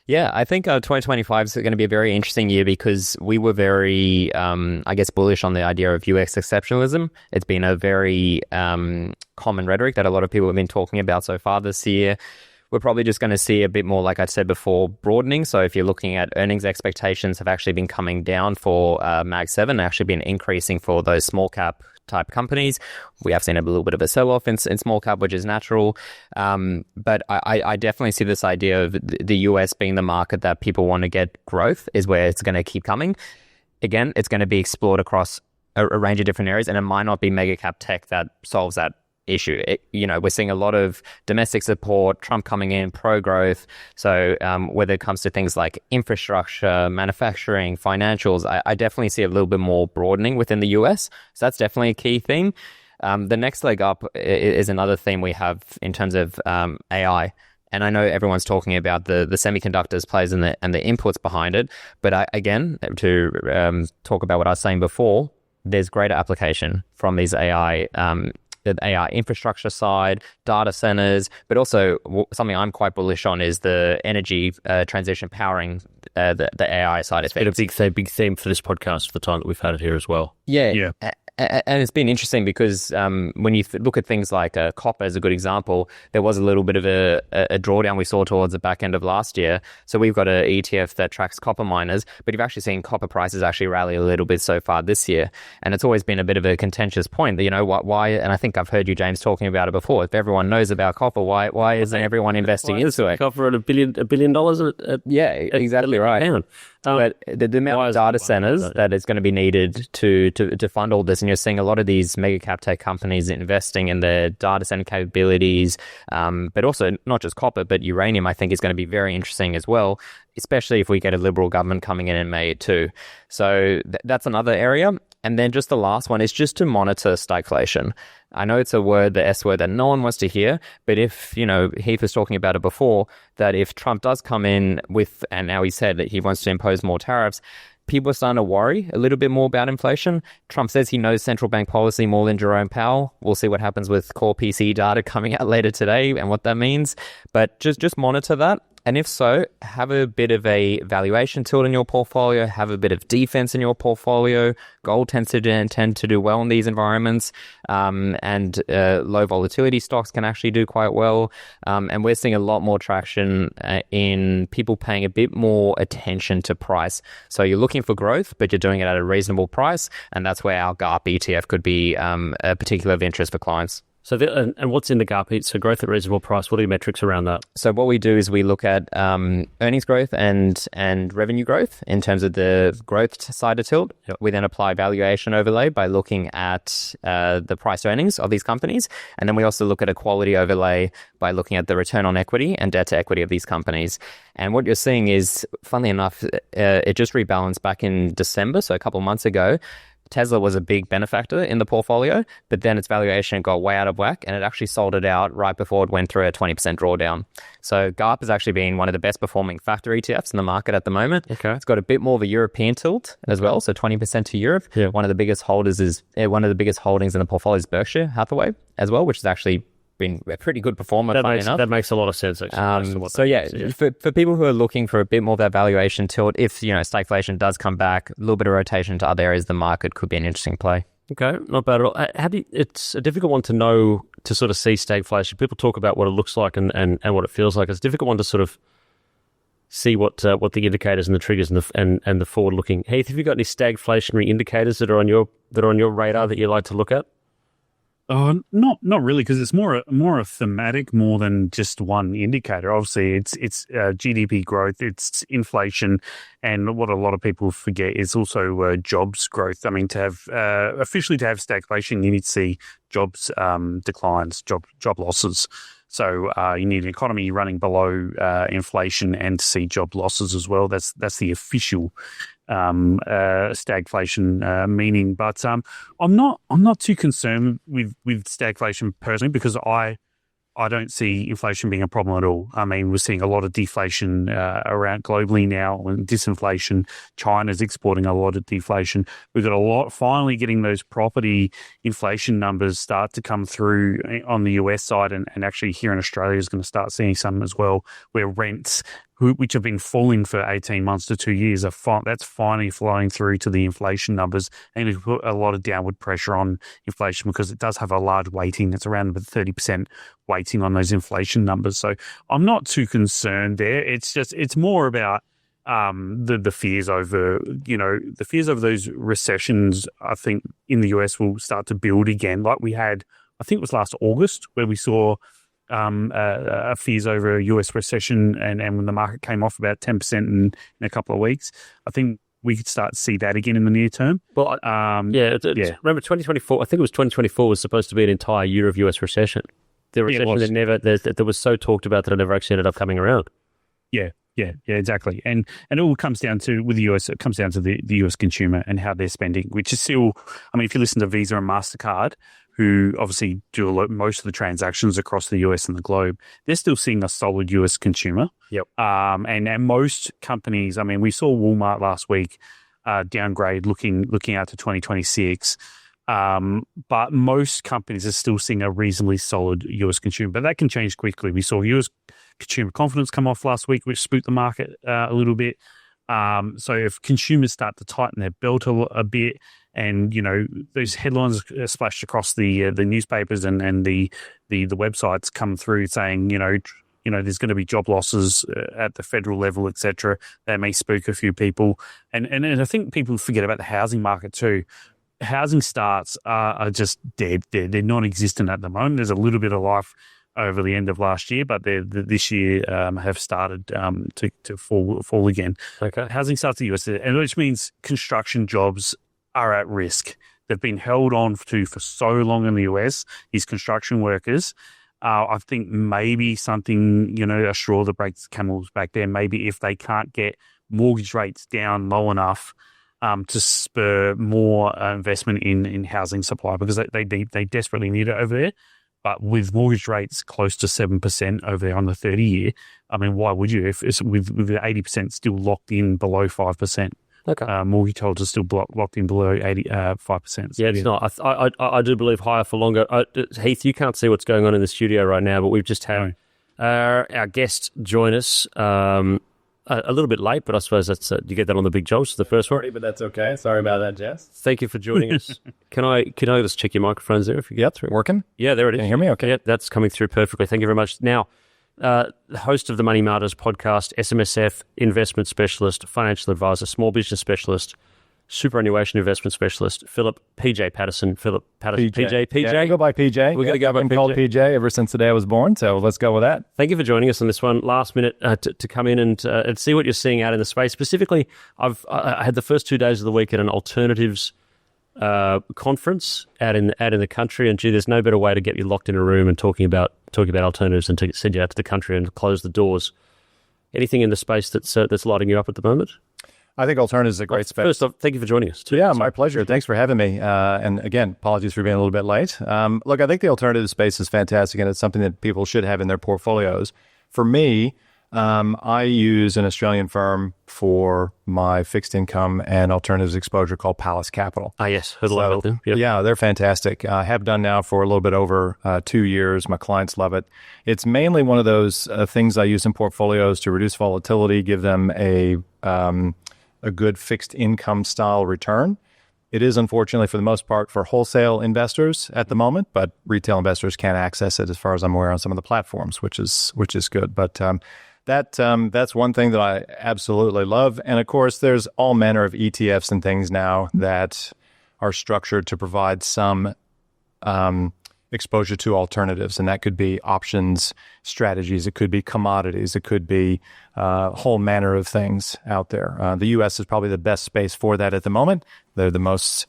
Yeah, I think 2025 is going to be a very interesting year, because we were very, bullish on the idea of UX exceptionalism. It's been a very common rhetoric that a lot of people have been talking about so far this year. We're probably just going to see a bit more, like I said before, broadening. So if you're looking at earnings expectations have actually been coming down for Mag 7, actually been increasing for those small cap type companies. We have seen a little bit of a sell-off in small cap, which is natural. But I definitely see this idea of the US being the market that people want to get growth, is where it's going to keep coming. Again, it's going to be explored across a range of different areas, and it might not be mega cap tech that solves that issue. We're seeing a lot of domestic support, Trump coming in, pro-growth. So whether it comes to things like infrastructure, manufacturing, financials, I definitely see a little bit more broadening within the US. So that's definitely a key theme. The next leg up is another theme we have in terms of AI. And I know everyone's talking about the semiconductors plays and the inputs behind it. But again, to talk about what I was saying before, there's greater application from these AI, the AI infrastructure side, data centers, but also something I'm quite bullish on is the energy transition powering the AI side of things. It's been a big theme for this podcast for the time that we've had it here as well. Yeah. And it's been interesting because when you look at things like copper as a good example, there was a little bit of a drawdown we saw towards the back end of last year. So we've got an ETF that tracks copper miners, but you've actually seen copper prices actually rally a little bit so far this year. And it's always been a bit of a contentious point that, why, and I think I've heard you, James, talking about it before. If everyone knows about copper, why isn't everyone investing into it? Copper at $1 billion? Yeah, exactly right. Pound. But the amount of data centers that is going to be needed to fund all this, and you're seeing a lot of these mega cap tech companies investing in their data center capabilities, but also not just copper, but uranium, I think is going to be very interesting as well, especially if we get a Liberal government coming in May too. So that's another area. And then just the last one is just to monitor stagflation. I know it's a word, the S word, that no one wants to hear, but if, Heath was talking about it before, that if Trump does come in with, and now he said that he wants to impose more tariffs, people are starting to worry a little bit more about inflation. Trump says he knows central bank policy more than Jerome Powell. We'll see what happens with core PCE data coming out later today and what that means. But just monitor that. And if so, have a bit of a valuation tilt in your portfolio, have a bit of defense in your portfolio. Gold tends to do well in these environments, and low volatility stocks can actually do quite well. And we're seeing a lot more traction in people paying a bit more attention to price. So you're looking for growth, but you're doing it at a reasonable price. And that's where our GARP ETF could be a particular of interest for clients. So, and what's in the GARP? So growth at reasonable price, what are your metrics around that? So what we do is we look at earnings growth and revenue growth in terms of the growth side of tilt. Yep. We then apply valuation overlay by looking at the price earnings of these companies. And then we also look at a quality overlay by looking at the return on equity and debt to equity of these companies. And what you're seeing is, funnily enough, it just rebalanced back in December, so a couple of months ago. Tesla was a big benefactor in the portfolio, but then its valuation got way out of whack and it actually sold it out right before it went through a 20% drawdown. So GARP has actually been one of the best performing factor ETFs in the market at the moment. Okay. It's got a bit more of a European tilt as well, so 20% to Europe. Yeah. One of the biggest holdings in the portfolio is Berkshire Hathaway as well, which has actually been a pretty good performer. That makes a lot of sense, actually. For people who are looking for a bit more of that valuation tilt, if stagflation does come back, a little bit of rotation to other areas of the market could be an interesting play. Okay, not bad at all. It's a difficult one to know, to sort of see stagflation. People talk about what it looks like and what it feels like. It's a difficult one to sort of see what the indicators and the triggers and the forward looking. Heath, have you got any stagflationary indicators that are on your radar that you like to look at? Not really, because it's more a thematic more than just one indicator. Obviously, it's GDP growth, it's inflation, and what a lot of people forget is also jobs growth. I mean, to have officially to have stagflation, you need to see jobs declines, job losses. So you need an economy running below inflation and to see job losses as well. That's the official stagflation meaning. But I'm not too concerned with stagflation personally, because I don't see inflation being a problem at all. I mean, we're seeing a lot of deflation around globally now, and disinflation. China's exporting a lot of deflation. We've got finally getting those property inflation numbers start to come through on the US side, and actually here in Australia is going to start seeing some as well, where rents, which have been falling for 18 months to 2 years, that's finally flowing through to the inflation numbers, and it put a lot of downward pressure on inflation because it does have a large weighting. It's around about 30% weighting on those inflation numbers. So I'm not too concerned there. It's more about the fears over, those recessions, I think, in the US will start to build again, like we had, I think it was last August, where we saw fears over a US recession, and when the market came off about 10% in a couple of weeks. I think we could start to see that again in the near term. Well, remember 2024, I think it was 2024 was supposed to be an entire year of US recession. The recession that was so talked about that it never actually ended up coming around. Yeah, exactly. And it all comes down to, with the US, it comes down to the US consumer and how they're spending, which is still, I mean, if you listen to Visa and MasterCard, who obviously do most of the transactions across the US and the globe, they're still seeing a solid US consumer. Yep. And most companies, I mean, we saw Walmart last week downgrade looking out to 2026. But most companies are still seeing a reasonably solid US consumer, but that can change quickly. We saw US consumer confidence come off last week, which spooked the market a little bit. So if consumers start to tighten their belt a bit, and those headlines splashed across the newspapers and the websites come through saying there's going to be job losses at the federal level, etc. That may spook a few people, and I think people forget about the housing market too. Housing starts are just dead. They're non-existent at the moment. There's a little bit of life over the end of last year, but this year have started to fall again. Okay. Housing starts in the US, and which means construction jobs are at risk. They've been held on for so long in the US, these construction workers. I think maybe something, a straw that breaks the camel's back there, maybe if they can't get mortgage rates down low enough to spur more investment in housing supply, because they desperately need it over there. But with mortgage rates close to 7% over there on the 30-year, I mean, why would you? If it's with 80% still locked in below 5%. Okay. Mortgage holders are still blocked in below 5%. So, yeah, it's not. I do believe higher for longer. Heath, you can't see what's going on in the studio right now, but we've just had our guest join us a little bit late, but I suppose that's you get that on the big jobs, the first one. But that's okay. Sorry about that, Jess. Thank you for joining us. Can I just check your microphones there? If you get through? Working? Yeah, there it is. Can you hear me? Okay. Yeah, that's coming through perfectly. Thank you very much. Now, the host of the Money Martyrs podcast, SMSF, investment specialist, financial advisor, small business specialist, superannuation investment specialist, PJ Patterson. PJ. Yeah, go by PJ. We're going to go by I've been called PJ ever since the day I was born, so let's go with that. Thank you for joining us on this one. Last minute to come in and see what you're seeing out in the space. Specifically, I had the first 2 days of the week at an alternatives conference out in the country, and there's no better way to get you locked in a room and talking about alternatives than to send you out to the country and close the doors. Anything in the space that's lighting you up at the moment? I think alternatives is a great space. First off, thank you for joining us. Yeah, my pleasure. Thanks for having me. And again, apologies for being a little bit late. Look, I think the alternative space is fantastic, and it's something that people should have in their portfolios. For me, I use an Australian firm for my fixed income and alternatives exposure called Palace Capital. Ah, yes. Heard a lot about them. Yep. Yeah, they're fantastic. I have done now for a little bit over 2 years. My clients love it. It's mainly one of those things I use in portfolios to reduce volatility, give them a good fixed income style return. It is, unfortunately, for the most part, for wholesale investors at the moment, but retail investors can access it, as far as I'm aware, on some of the platforms, which is good. But that's one thing that I absolutely love. And of course, there's all manner of ETFs and things now that are structured to provide some exposure to alternatives, and that could be options strategies, it could be commodities, it could be a whole manner of things out there. The U.S. is probably the best space for that at the moment. They're the most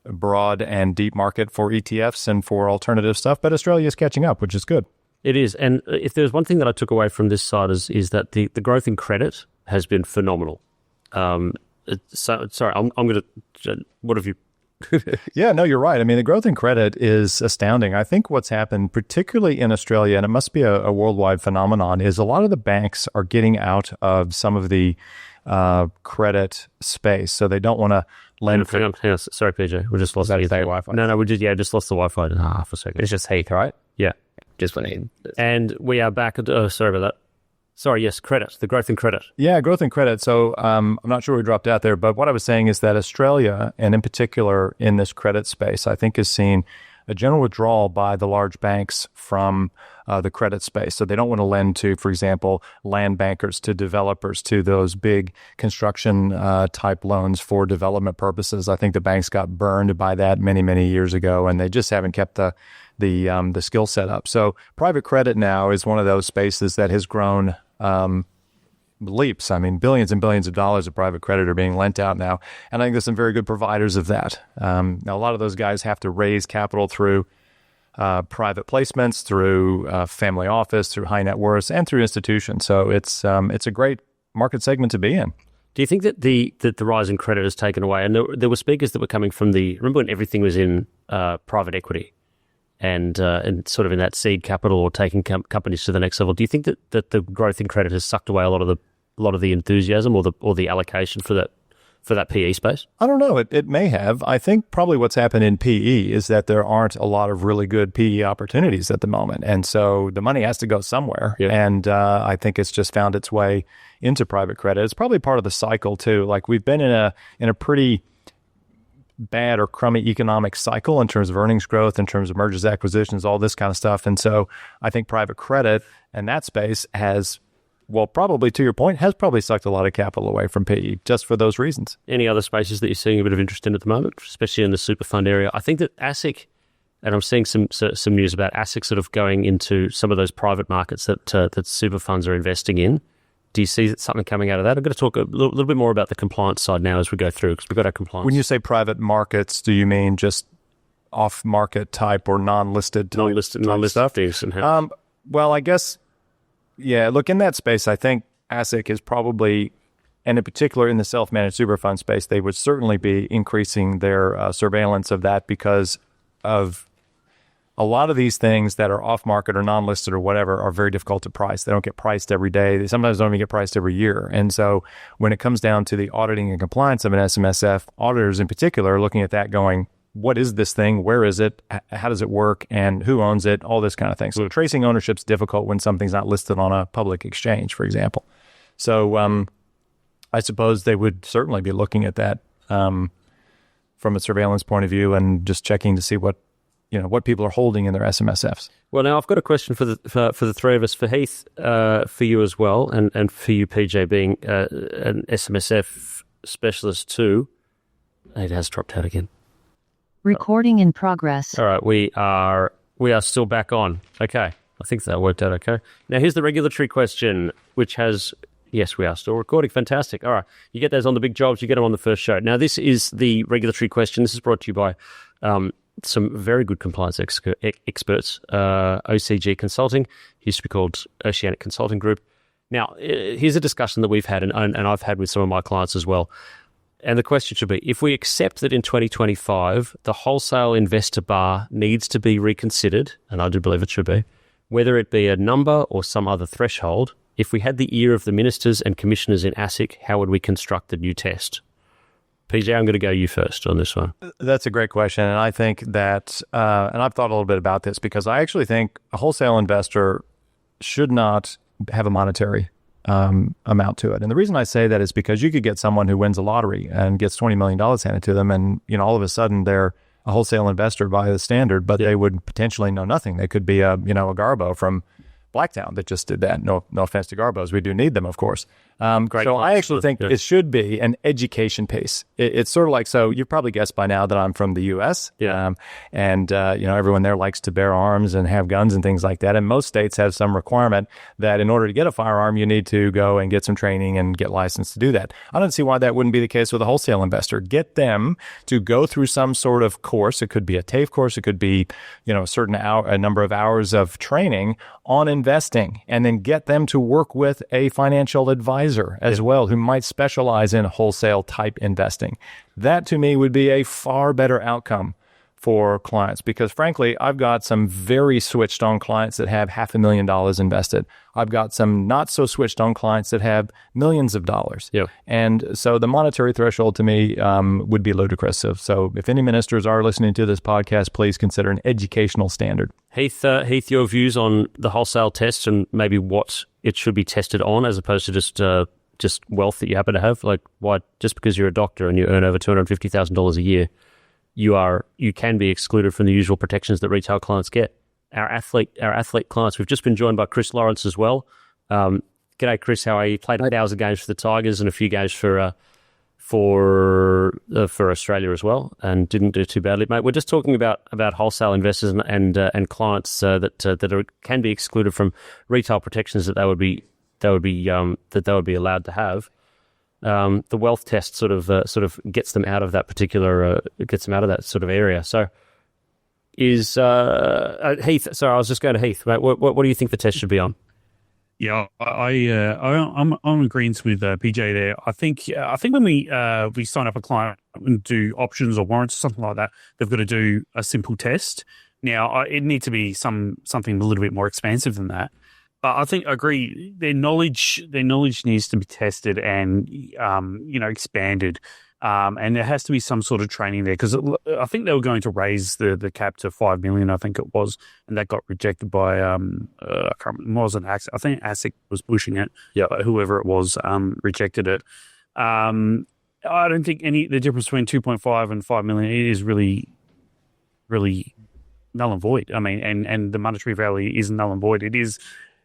broad and deep market for ETFs and for alternative stuff, but Australia is catching up, which is good. It is, and if there's one thing that I took away from this side is that the growth in credit has been phenomenal. Sorry, I'm going to. What have you? Yeah, no, you're right. I mean, the growth in credit is astounding. I think what's happened, particularly in Australia, and it must be a worldwide phenomenon, is a lot of the banks are getting out of some of the credit space. So they don't want to lend. Hang on. Sorry, PJ. We just lost the Wi-Fi. No, we just lost the Wi-Fi for a second. It's just Heath, right? Yeah. Just when he... And we are back. Sorry about that. Sorry, yes, credit, the growth in credit. Yeah, growth in credit. So I'm not sure we dropped out there, but what I was saying is that Australia, and in particular in this credit space, I think has seen a general withdrawal by the large banks from the credit space. So they don't want to lend to, for example, land bankers, to developers, to those big construction type loans for development purposes. I think the banks got burned by that many, many years ago, and they just haven't kept the skill set up. So private credit now is one of those spaces that has grown leaps. I mean, billions and billions of dollars of private credit are being lent out now. And I think there's some very good providers of that. Now, a lot of those guys have to raise capital through private placements, through family office, through high net worths, and through institutions. So it's a great market segment to be in. Do you think that the rise in credit has taken away? And there were speakers that were coming from remember when everything was in private equity and sort of in that seed capital or taking companies to the next level. Do you think that the growth in credit has sucked away a lot of the enthusiasm or the allocation for that PE space? I don't know. It may have. I think probably what's happened in PE is that there aren't a lot of really good PE opportunities at the moment. And so the money has to go somewhere. Yeah. And I think it's just found its way into private credit. It's probably part of the cycle too. Like we've been in a pretty bad or crummy economic cycle in terms of earnings growth, in terms of mergers, acquisitions, all this kind of stuff. And so I think private credit and that space has, well, probably to your point, has probably sucked a lot of capital away from PE just for those reasons. Any other spaces that you're seeing a bit of interest in at the moment, especially in the super fund area? I think that ASIC, and I'm seeing some news about ASIC sort of going into some of those private markets that super funds are investing in. Do you see something coming out of that? I'm going to talk a little bit more about the compliance side now as we go through, because we've got our compliance. When you say private markets, do you mean just off-market type or non-listed stuff? Well, I guess, yeah, look, in that space, I think ASIC is probably, and in particular in the self-managed super fund space, they would certainly be increasing their surveillance of that because of a lot of these things that are off-market or non-listed or whatever are very difficult to price. They don't get priced every day. They sometimes don't even get priced every year. And so when it comes down to the auditing and compliance of an SMSF, auditors in particular are looking at that going, what is this thing? Where is it? How does it work? And who owns it? All this kind of thing. So tracing ownership is difficult when something's not listed on a public exchange, for example. So I suppose they would certainly be looking at that from a surveillance point of view and just checking to see what people are holding in their SMSFs. Well, now I've got a question for the three of us, for Heath, for you as well, and for you, PJ, being an SMSF specialist too. It has dropped out again. Recording in progress. All right, we are still back on. Okay, I think that worked out okay. Now here's the regulatory question, which has, yes, we are still recording. Fantastic. All right, you get those on the big jobs, you get them on the first show. Now this is the regulatory question. This is brought to you by some very good compliance experts, OCG Consulting, used to be called Oceanic Consulting Group. Now, here's a discussion that we've had, and I've had with some of my clients as well. And the question should be, if we accept that in 2025, the wholesale investor bar needs to be reconsidered, and I do believe it should be, whether it be a number or some other threshold, if we had the ear of the ministers and commissioners in ASIC, how would we construct the new test? PJ, I'm going to go you first on this one. That's a great question. And I think that, and I've thought a little bit about this, because I actually think a wholesale investor should not have a monetary amount to it. And the reason I say that is because you could get someone who wins a lottery and gets $20 million handed to them, and all of a sudden they're a wholesale investor by the standard, but they would potentially know nothing. They could be a Garbo from Blacktown that just did that. No offense to Garbos. We do need them, of course. So I actually think it should be an education piece. It's sort of like, so you've probably guessed by now that I'm from the U.S. Yeah. And everyone there likes to bear arms and have guns and things like that. And most states have some requirement that in order to get a firearm, you need to go and get some training and get licensed to do that. I don't see why that wouldn't be the case with a wholesale investor. Get them to go through some sort of course. It could be a TAFE course. It could be, a number of hours of training on investing, and then get them to work with a financial advisor as well who might specialize in wholesale type investing. That to me would be a far better outcome for clients, because frankly, I've got some very switched on clients that have $500,000 invested. I've got some not so switched on clients that have millions of dollars. Yeah. And so the monetary threshold to me would be ludicrous. So if any ministers are listening to this podcast, please consider an educational standard. Heath, your views on the wholesale test and maybe what it should be tested on, as opposed to just wealth that you happen to have? Like, why, just because you're a doctor and you earn over $250,000 a year, you can be excluded from the usual protections that retail clients get. Our athlete clients, we've just been joined by Chris Lawrence as well. G'day, Chris. How are you? Played 8 hours of games for the Tigers and a few games for Australia as well, and didn't do too badly, mate. We're just talking about wholesale investors and clients that can be excluded from retail protections that they would be they would be allowed to have. The wealth test sort of gets them out of that particular sort of area. So is Heath? Sorry, I was just going to Heath. Mate, what do you think the test should be on? Yeah, I'm in agreement with PJ there. I think when we sign up a client and do options or warrants or something like that, they've got to do a simple test. Now, it needs to be something a little bit more expansive than that. But I agree. Their knowledge needs to be tested and expanded. And there has to be some sort of training there, because I think they were going to raise the cap to 5 million, I think it was, and that got rejected by I can't remember, it wasn't ASIC. I think ASIC was pushing it. Yeah, but whoever it was rejected it. I don't think the difference between 2.5 and 5 million is really null and void. I mean, and the monetary value is null and void. It is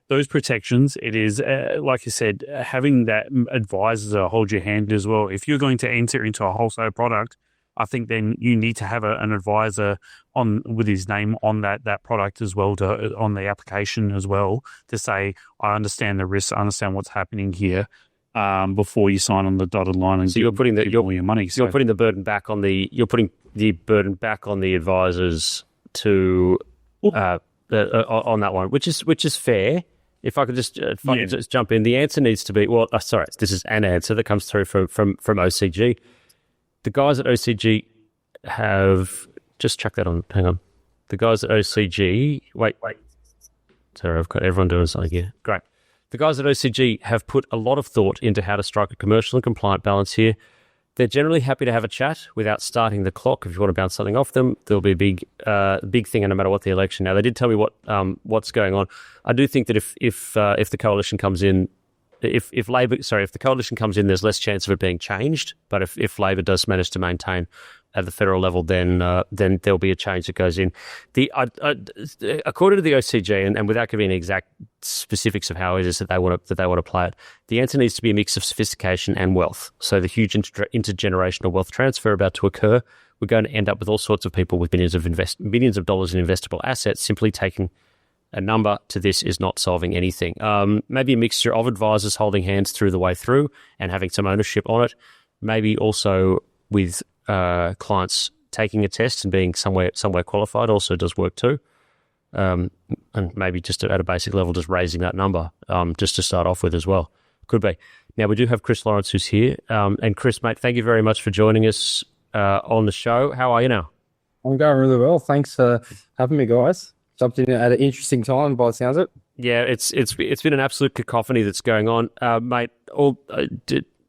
those protections. It is, like you said, having that advisor hold your hand as well. If you're going to enter into a wholesale product, I think then you need to have an advisor with his name on that product as well, on the application as well, to say, I understand the risks, I understand what's happening here, before you sign on the dotted line. And so you're putting all your money. So you're putting the burden back on the advisors to on that one, which is fair. If I could just jump in, the answer needs to be, this is an answer that comes through from OCG. The guys at OCG have just chuck that on. Hang on, the guys at OCG. Wait. Sorry, I've got everyone doing something here. Great. The guys at OCG have put a lot of thought into how to strike a commercial and compliant balance here. They're generally happy to have a chat without starting the clock. If you want to bounce something off them, there'll be a big thing, and no matter what the election. Now, they did tell me what's going on. I do think that if the coalition comes in, if the coalition comes in, there's less chance of it being changed. But if Labor does manage to maintain at the federal level, then there'll be a change that goes in. According to the OCG, and without giving exact specifics of how it is that they want to play it, the answer needs to be a mix of sophistication and wealth. So the huge intergenerational wealth transfer about to occur, we're going to end up with all sorts of people with millions of dollars in investable assets. Simply taking a number to this is not solving anything. Maybe a mixture of advisors holding hands through the way through and having some ownership on it. Maybe also with clients taking a test and being somewhere qualified also does work too. And maybe just at a basic level, just raising that number just to start off with as well. Could be. Now, we do have Chris Lawrence who's here. And Chris, mate, thank you very much for joining us on the show. How are you now? I'm going really well. Thanks for having me, guys. Jumped in at an interesting time by the sounds of it. Yeah, it's been an absolute cacophony that's going on. Mate,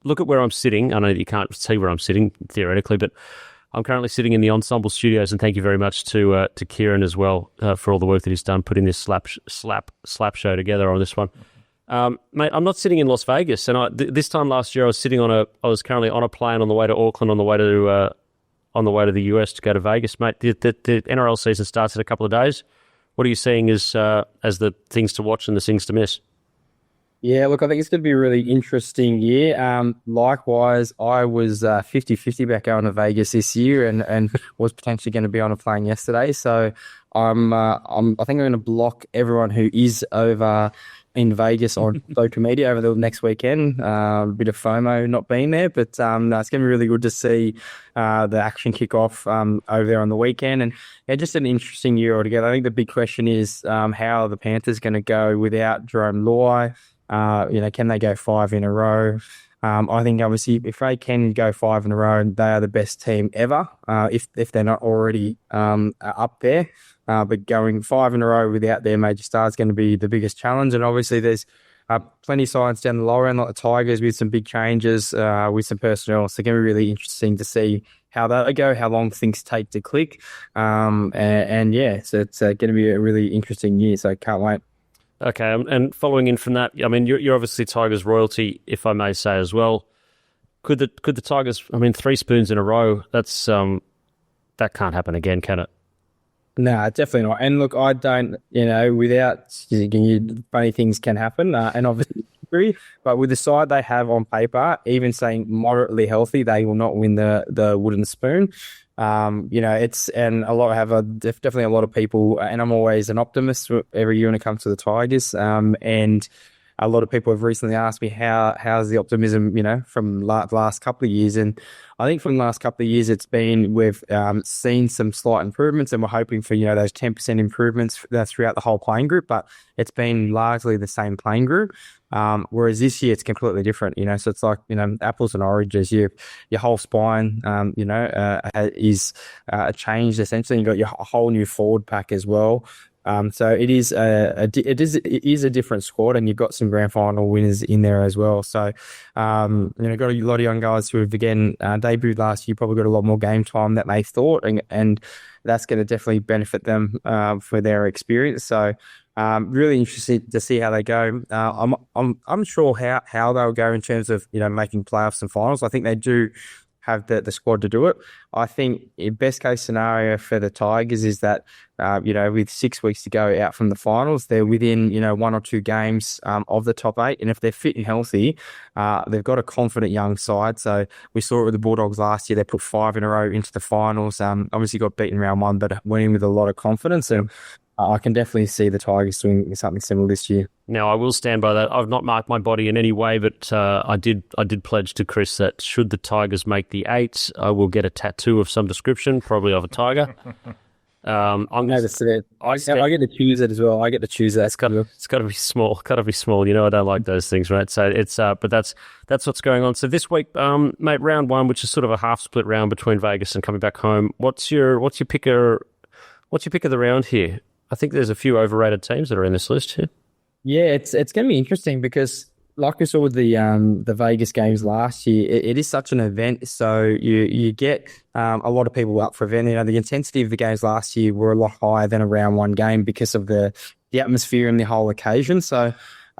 look at where I'm sitting. I know that you can't see where I'm sitting theoretically, but I'm currently sitting in the Ensemble Studios, and thank you very much to Kieran as well for all the work that he's done putting this slap show together on this one. Mate, I'm not sitting in Las Vegas, and this time last year I was currently on a plane on the way to Auckland, on the way to the US to go to Vegas, mate. The NRL season starts in a couple of days. What are you seeing as the things to watch and the things to miss? Yeah, look, I think it's going to be a really interesting year. Likewise, I was 50-50 about going to Vegas this year and was potentially going to be on a plane yesterday. So I think I'm going to block everyone who is over in Vegas on social media over the next weekend. A bit of FOMO not being there, but it's going to be really good to see the action kick off over there on the weekend. And yeah, just an interesting year altogether. I think the big question is how are the Panthers going to go without Jerome Luai? Can they go 5 in a row? I think obviously if they can go 5 in a row, they are the best team ever. If they're not already up there, but going 5 in a row without their major stars is going to be the biggest challenge. And obviously there's plenty of sides down the lower end, like the Tigers, with some big changes, with some personnel. So it's going to be really interesting to see how they go, how long things take to click. So it's going to be a really interesting year. So can't wait. Okay, and following in from that, I mean, you're obviously Tigers royalty, if I may say as well. Could the Tigers? I mean, 3 spoons in a row. That's that can't happen again, can it? No, definitely not. And look, I don't, without funny things can happen, and obviously, but with the side they have on paper, even saying moderately healthy, they will not win the wooden spoon. Definitely a lot of people, and I'm always an optimist every year when it comes to the Tigers. a lot of people have recently asked me how's the optimism, from the last couple of years. And I think from the last couple of years, we've seen some slight improvements, and we're hoping for, those 10% improvements throughout the whole playing group, but it's been largely the same playing group. Whereas this year it's completely different, so it's like, apples and oranges. Your whole spine, is changed essentially. You've got your whole new forward pack as well. So it is a different squad, and you've got some grand final winners in there as well. So, got a lot of young guys who have again debuted last year, probably got a lot more game time than they thought, and that's going to definitely benefit them for their experience. So, really interested to see how they go. I'm sure how they'll go in terms of making playoffs and finals. I think they do have the squad to do it. I think best case scenario for the Tigers is that, with 6 weeks to go out from the finals, they're within, 1 or 2 games of the top 8. And if they're fit and healthy, they've got a confident young side. So we saw it with the Bulldogs last year. They put 5 in a row into the finals. Obviously got beaten round 1, but went in with a lot of confidence. And I can definitely see the Tigers doing something similar this year. Now, I will stand by that. I've not marked my body in any way, but I did pledge to Chris that should the Tigers make the 8, I will get a tattoo of some description, probably of a tiger. I get to choose it as well. I get to choose that. It's got to be small. Got to be small. I don't like those things, right? So it's but that's what's going on. So this week, mate, round 1, which is sort of a half split round between Vegas and coming back home. What's your pick of the round here? I think there's a few overrated teams that are in this list here. Yeah, it's going to be interesting because, like we saw with the Vegas games last year, it is such an event. So you get a lot of people up for event. The intensity of the games last year were a lot higher than a round 1 game because of the atmosphere and the whole occasion. So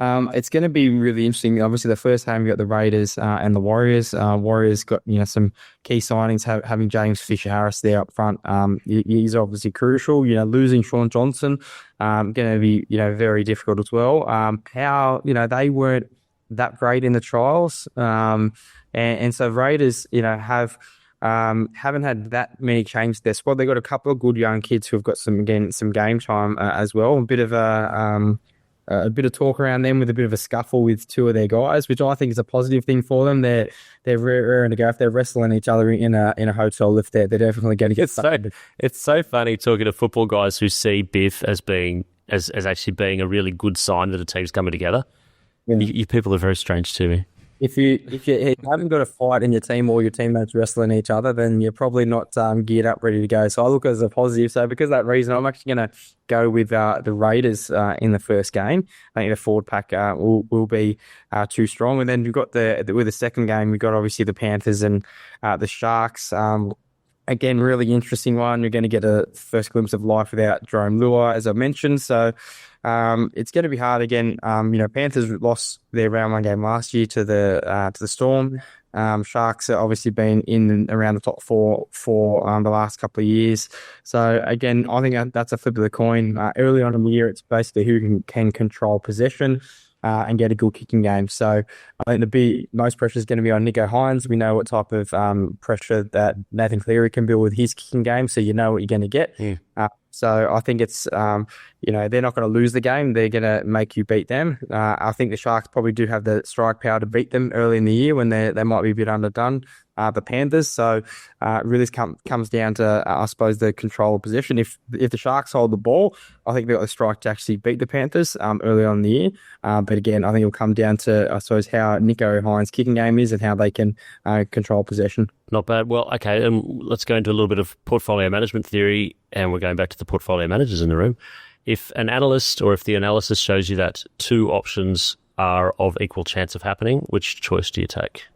it's going to be really interesting. Obviously, the first game, you got the Raiders and the Warriors. Warriors got some key signings. Having James Fisher-Harris there up front, he's obviously crucial. Losing Sean Johnson, going to be very difficult as well. How they weren't that great in the trials, and so Raiders haven't had that many changes to their squad. They got a couple of good young kids who have got some game time as well. A bit of talk around them with a bit of a scuffle with 2 of their guys, which I think is a positive thing for them. They're raring to go. If they're wrestling each other in a hotel lift, they're definitely going to get started. It's so funny talking to football guys who see Biff as actually being a really good sign that a team's coming together. Yeah. You people are very strange to me. If you haven't got a fight in your team or your teammates wrestling each other, then you're probably not geared up, ready to go. So I look at it as a positive. So because of that reason, I'm actually going to go with the Raiders in the first game. I think the forward pack will be too strong. And then you've got with the second game, you've got obviously the Panthers and the Sharks. Again, really interesting one. You're going to get a first glimpse of life without Jerome Lua, as I mentioned. So it's going to be hard again. Panthers lost their round 1 game last year to the Storm. Sharks have obviously been in and around the top 4 for the last couple of years. So again, I think that's a flip of the coin. Early on in the year, it's basically who can control possession and get a good kicking game. So I think the most pressure is going to be on Nicho Hynes. We know what type of pressure that Nathan Cleary can build with his kicking game, so you know what you're going to get. Yeah. So I think it's, they're not going to lose the game. They're going to make you beat them. I think the Sharks probably do have the strike power to beat them early in the year when they might be a bit underdone, the Panthers. So really comes down to, I suppose, the control of possession. If the Sharks hold the ball, I think they've got the strike to actually beat the Panthers early on in the year. But again, I think it'll come down to, I suppose, how Nicho Hynes' kicking game is and how they can control possession. Not bad. Well, okay, let's go into a little bit of portfolio management theory, and we're going back to the portfolio managers in the room. If an analyst or if the analysis shows you that 2 options are of equal chance of happening, which choice do you take?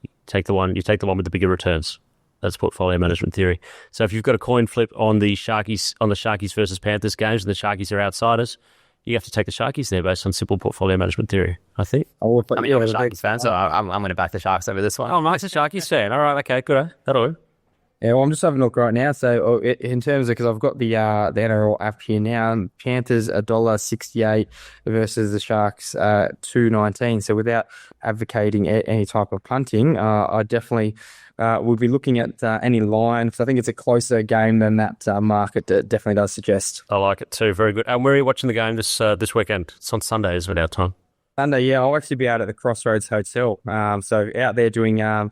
You take the one with the bigger returns. That's portfolio management theory. So if you've got a coin flip on the Sharkies versus Panthers games, and the Sharkies are outsiders, you have to take the Sharkies there based on simple portfolio management theory, I think. I'm a Sharkies fan, so I'm going to back the Sharks over this one. Oh, Mike's a Sharkies fan. All right, okay, good. That'll do. Yeah, well, I'm just having a look right now. So in terms of, because I've got the NRL app here now, Panthers $1.68 versus the Sharks $2.19. So without advocating any type of punting, I definitely would be looking at any line, because I think it's a closer game than that market definitely does suggest. I like it too. Very good. And where are you watching the game this weekend? It's on Sunday, isn't it, our time? Sunday, yeah, I'll actually be out at the Crossroads Hotel. So out there doing a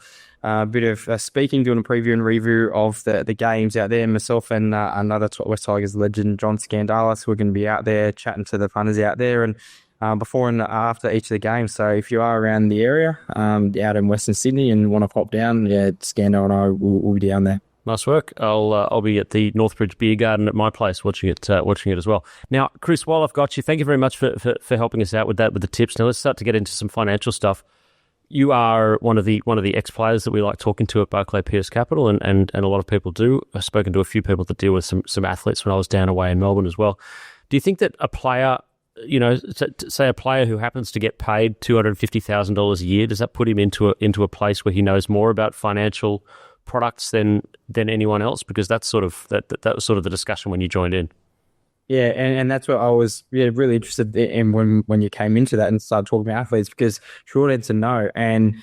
bit of speaking, doing a preview and review of the games out there. Myself and another West Tigers legend, John Scandalis, we're going to be out there chatting to the punters out there and before and after each of the games. So if you are around the area, out in Western Sydney and want to pop down, yeah, Scando and I will be down there. Nice work. I'll be at the Northbridge Beer Garden at my place watching it as well. Now, Chris, while I've got you, thank you very much for helping us out with the tips. Now let's start to get into some financial stuff. You are one of the ex-players that we like talking to at Barclay Pierce Capital, and a lot of people do. I've spoken to a few people that deal with some athletes when I was down away in Melbourne as well. Do you think that a player, say a player who happens to get paid $250,000 a year, does that put him into a place where he knows more about financial products than anyone else? Because that's sort of that was sort of the discussion when you joined in. Yeah, and that's what I was really interested in when you came into that and started talking about athletes, because short answer no, and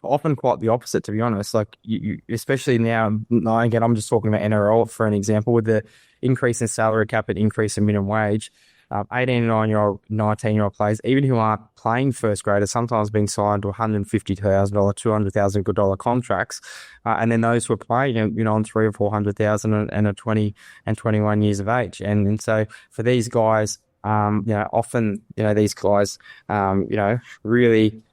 often quite the opposite, to be honest. Like you especially now, again, I'm just talking about NRL for an example, with the increase in salary cap and increase in minimum wage. 18 and 19-year-old players, even who aren't playing first grade, are sometimes being signed to $150,000, $200,000 contracts, and then those who are playing, on $300,000 or $400,000 and are 20 and 21 years of age, and so for these guys, often these guys, really.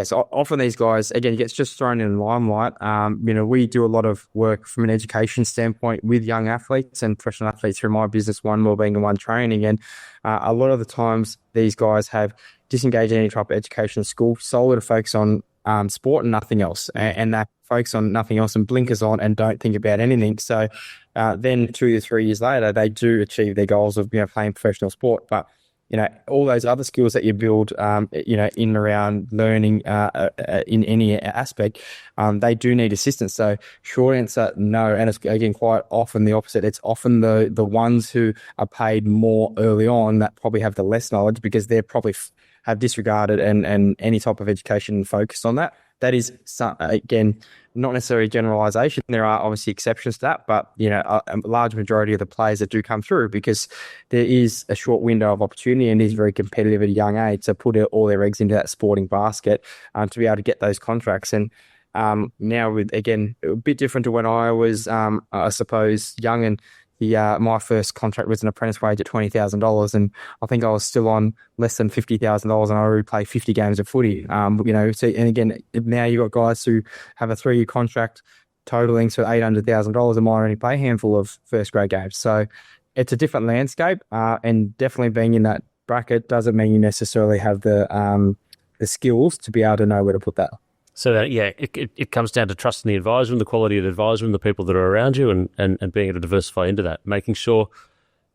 So often these guys, again, gets just thrown in the limelight. We do a lot of work from an education standpoint with young athletes and professional athletes through my business, One Wellbeing and One Training. And a lot of the times these guys have disengaged any type of education in school solely to focus on sport and nothing else. And that focus on nothing else and blinkers on and don't think about anything. So then 2 to 3 years later, they do achieve their goals of playing professional sport. But all those other skills that you build, in and around learning in any aspect, they do need assistance. So short answer, no. And it's, again, quite often the opposite. It's often the ones who are paid more early on that probably have the less knowledge, because they're probably have disregarded and any type of education focused on that. That is, again, not necessarily a generalisation. There are obviously exceptions to that, but a large majority of the players that do come through, because there is a short window of opportunity and is very competitive at a young age, to put all their eggs into that sporting basket to be able to get those contracts. And now, with, again, a bit different to when I was, I suppose, young, and my first contract was an apprentice wage at $20,000, and I think I was still on less than $50,000, and I already played 50 games of footy. So, and again, now you've got guys who have a 3-year contract totaling to $800,000 and might only play a handful of first grade games. So it's a different landscape, and definitely being in that bracket doesn't mean you necessarily have the skills to be able to know where to put that. So it comes down to trusting the advisor and the quality of the advisor and the people that are around you, and being able to diversify into that, making sure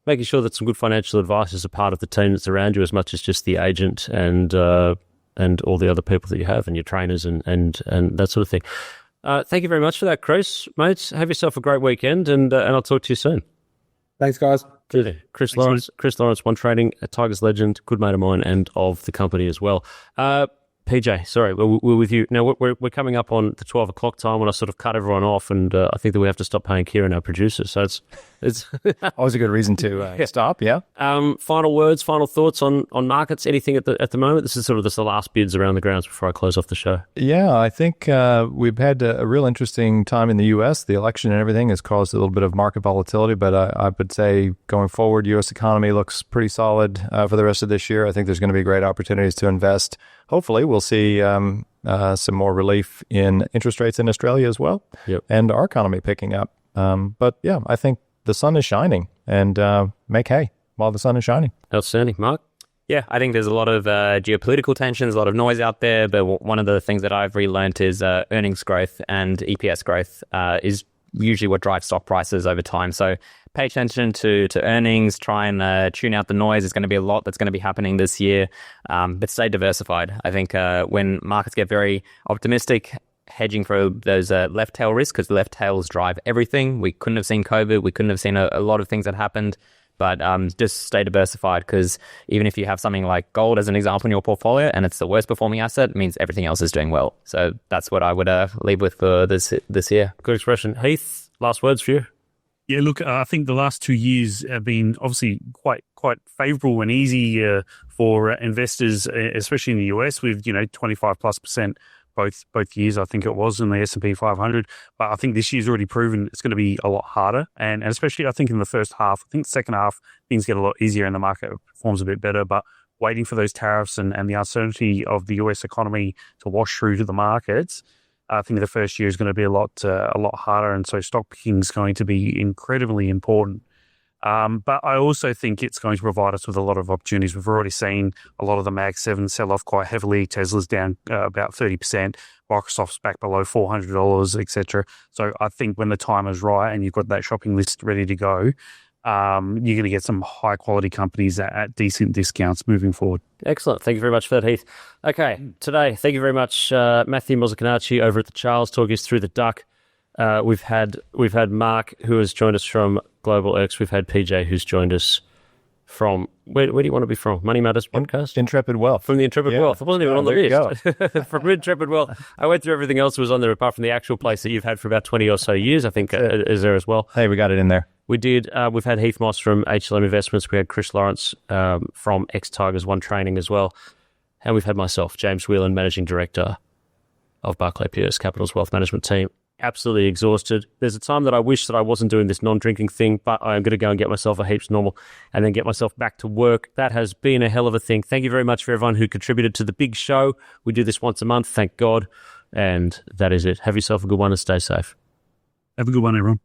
that some good financial advice is a part of the team that's around you, as much as just the agent and all the other people that you have and your trainers and that sort of thing. Thank you very much for that, Chris. Mates, have yourself a great weekend, and I'll talk to you soon. Thanks, guys. Chris Lawrence, One Trading, a Tigers legend, good mate of mine, and of the company as well. PJ, sorry, we're with you. Now, we're coming up on the 12 o'clock time when I sort of cut everyone off, and I think that we have to stop paying Kieran, our producer. So it's always a good reason to stop, yeah. Final words, final thoughts on markets, anything at the moment? This is the last bids around the grounds before I close off the show. Yeah, I think we've had a real interesting time in the U.S. The election and everything has caused a little bit of market volatility, but I would say going forward, U.S. economy looks pretty solid for the rest of this year. I think there's going to be great opportunities to invest. Hopefully, we'll see some more relief in interest rates in Australia as well, and our economy picking up. But yeah, I think the sun is shining, and make hay while the sun is shining. Outstanding. Mark? Yeah, I think there's a lot of geopolitical tensions, a lot of noise out there, but one of the things that I've relearned is earnings growth and EPS growth is usually what drives stock prices over time. So pay attention to earnings, try and tune out the noise. There's going to be a lot that's going to be happening this year, but stay diversified. I think when markets get very optimistic, hedging for those left tail risks, because the left tails drive everything. We couldn't have seen COVID. We couldn't have seen a lot of things that happened, but just stay diversified, because even if you have something like gold as an example in your portfolio and it's the worst performing asset, it means everything else is doing well. So that's what I would leave with for this year. Good expression. Heath, last words for you? Yeah, look, I think the last 2 years have been obviously quite favourable and easy for investors, especially in the US, with 25+% both years. I think it was in the S&P 500, but I think this year's already proven it's going to be a lot harder, and especially I think in the first half. I think the second half things get a lot easier and the market performs a bit better, but waiting for those tariffs and the uncertainty of the US economy to wash through to the markets, I think the first year is going to be a lot harder, and so stock picking is going to be incredibly important. But I also think it's going to provide us with a lot of opportunities. We've already seen a lot of the Mag 7 sell off quite heavily. Tesla's down about 30%. Microsoft's back below $400, etc. So I think when the time is right and you've got that shopping list ready to go, you're going to get some high quality companies at decent discounts moving forward. Excellent. Thank you very much for that, Heath. Okay, today, thank you very much, Mathieu Mozziconacci over at the Charles, talking us through the duct. We've had Marc, who has joined us from Global X. We've had PJ, who's joined us from where do you want to be from? Money Matters podcast? Intrepid Wealth. From the Intrepid Wealth. I wasn't even on the list. From Intrepid Wealth. I went through everything else that was on there apart from the actual place that you've had for about 20 or so years, I think, is there as well. Hey, we got it in there. We did. We've had Heath Moss from HLM Investments. We had Chris Lawrence from Tigers One Training as well. And we've had myself, James Whelan, Managing Director of Barclay Pierce Capital's Wealth Management team. Absolutely exhausted. There's a time that I wish that I wasn't doing this non-drinking thing, but I'm going to go and get myself a heaps normal and then get myself back to work. That has been a hell of a thing. Thank you very much for everyone who contributed to the big show. We do this once a month, thank God. And that is it. Have yourself a good one and stay safe. Have a good one, everyone.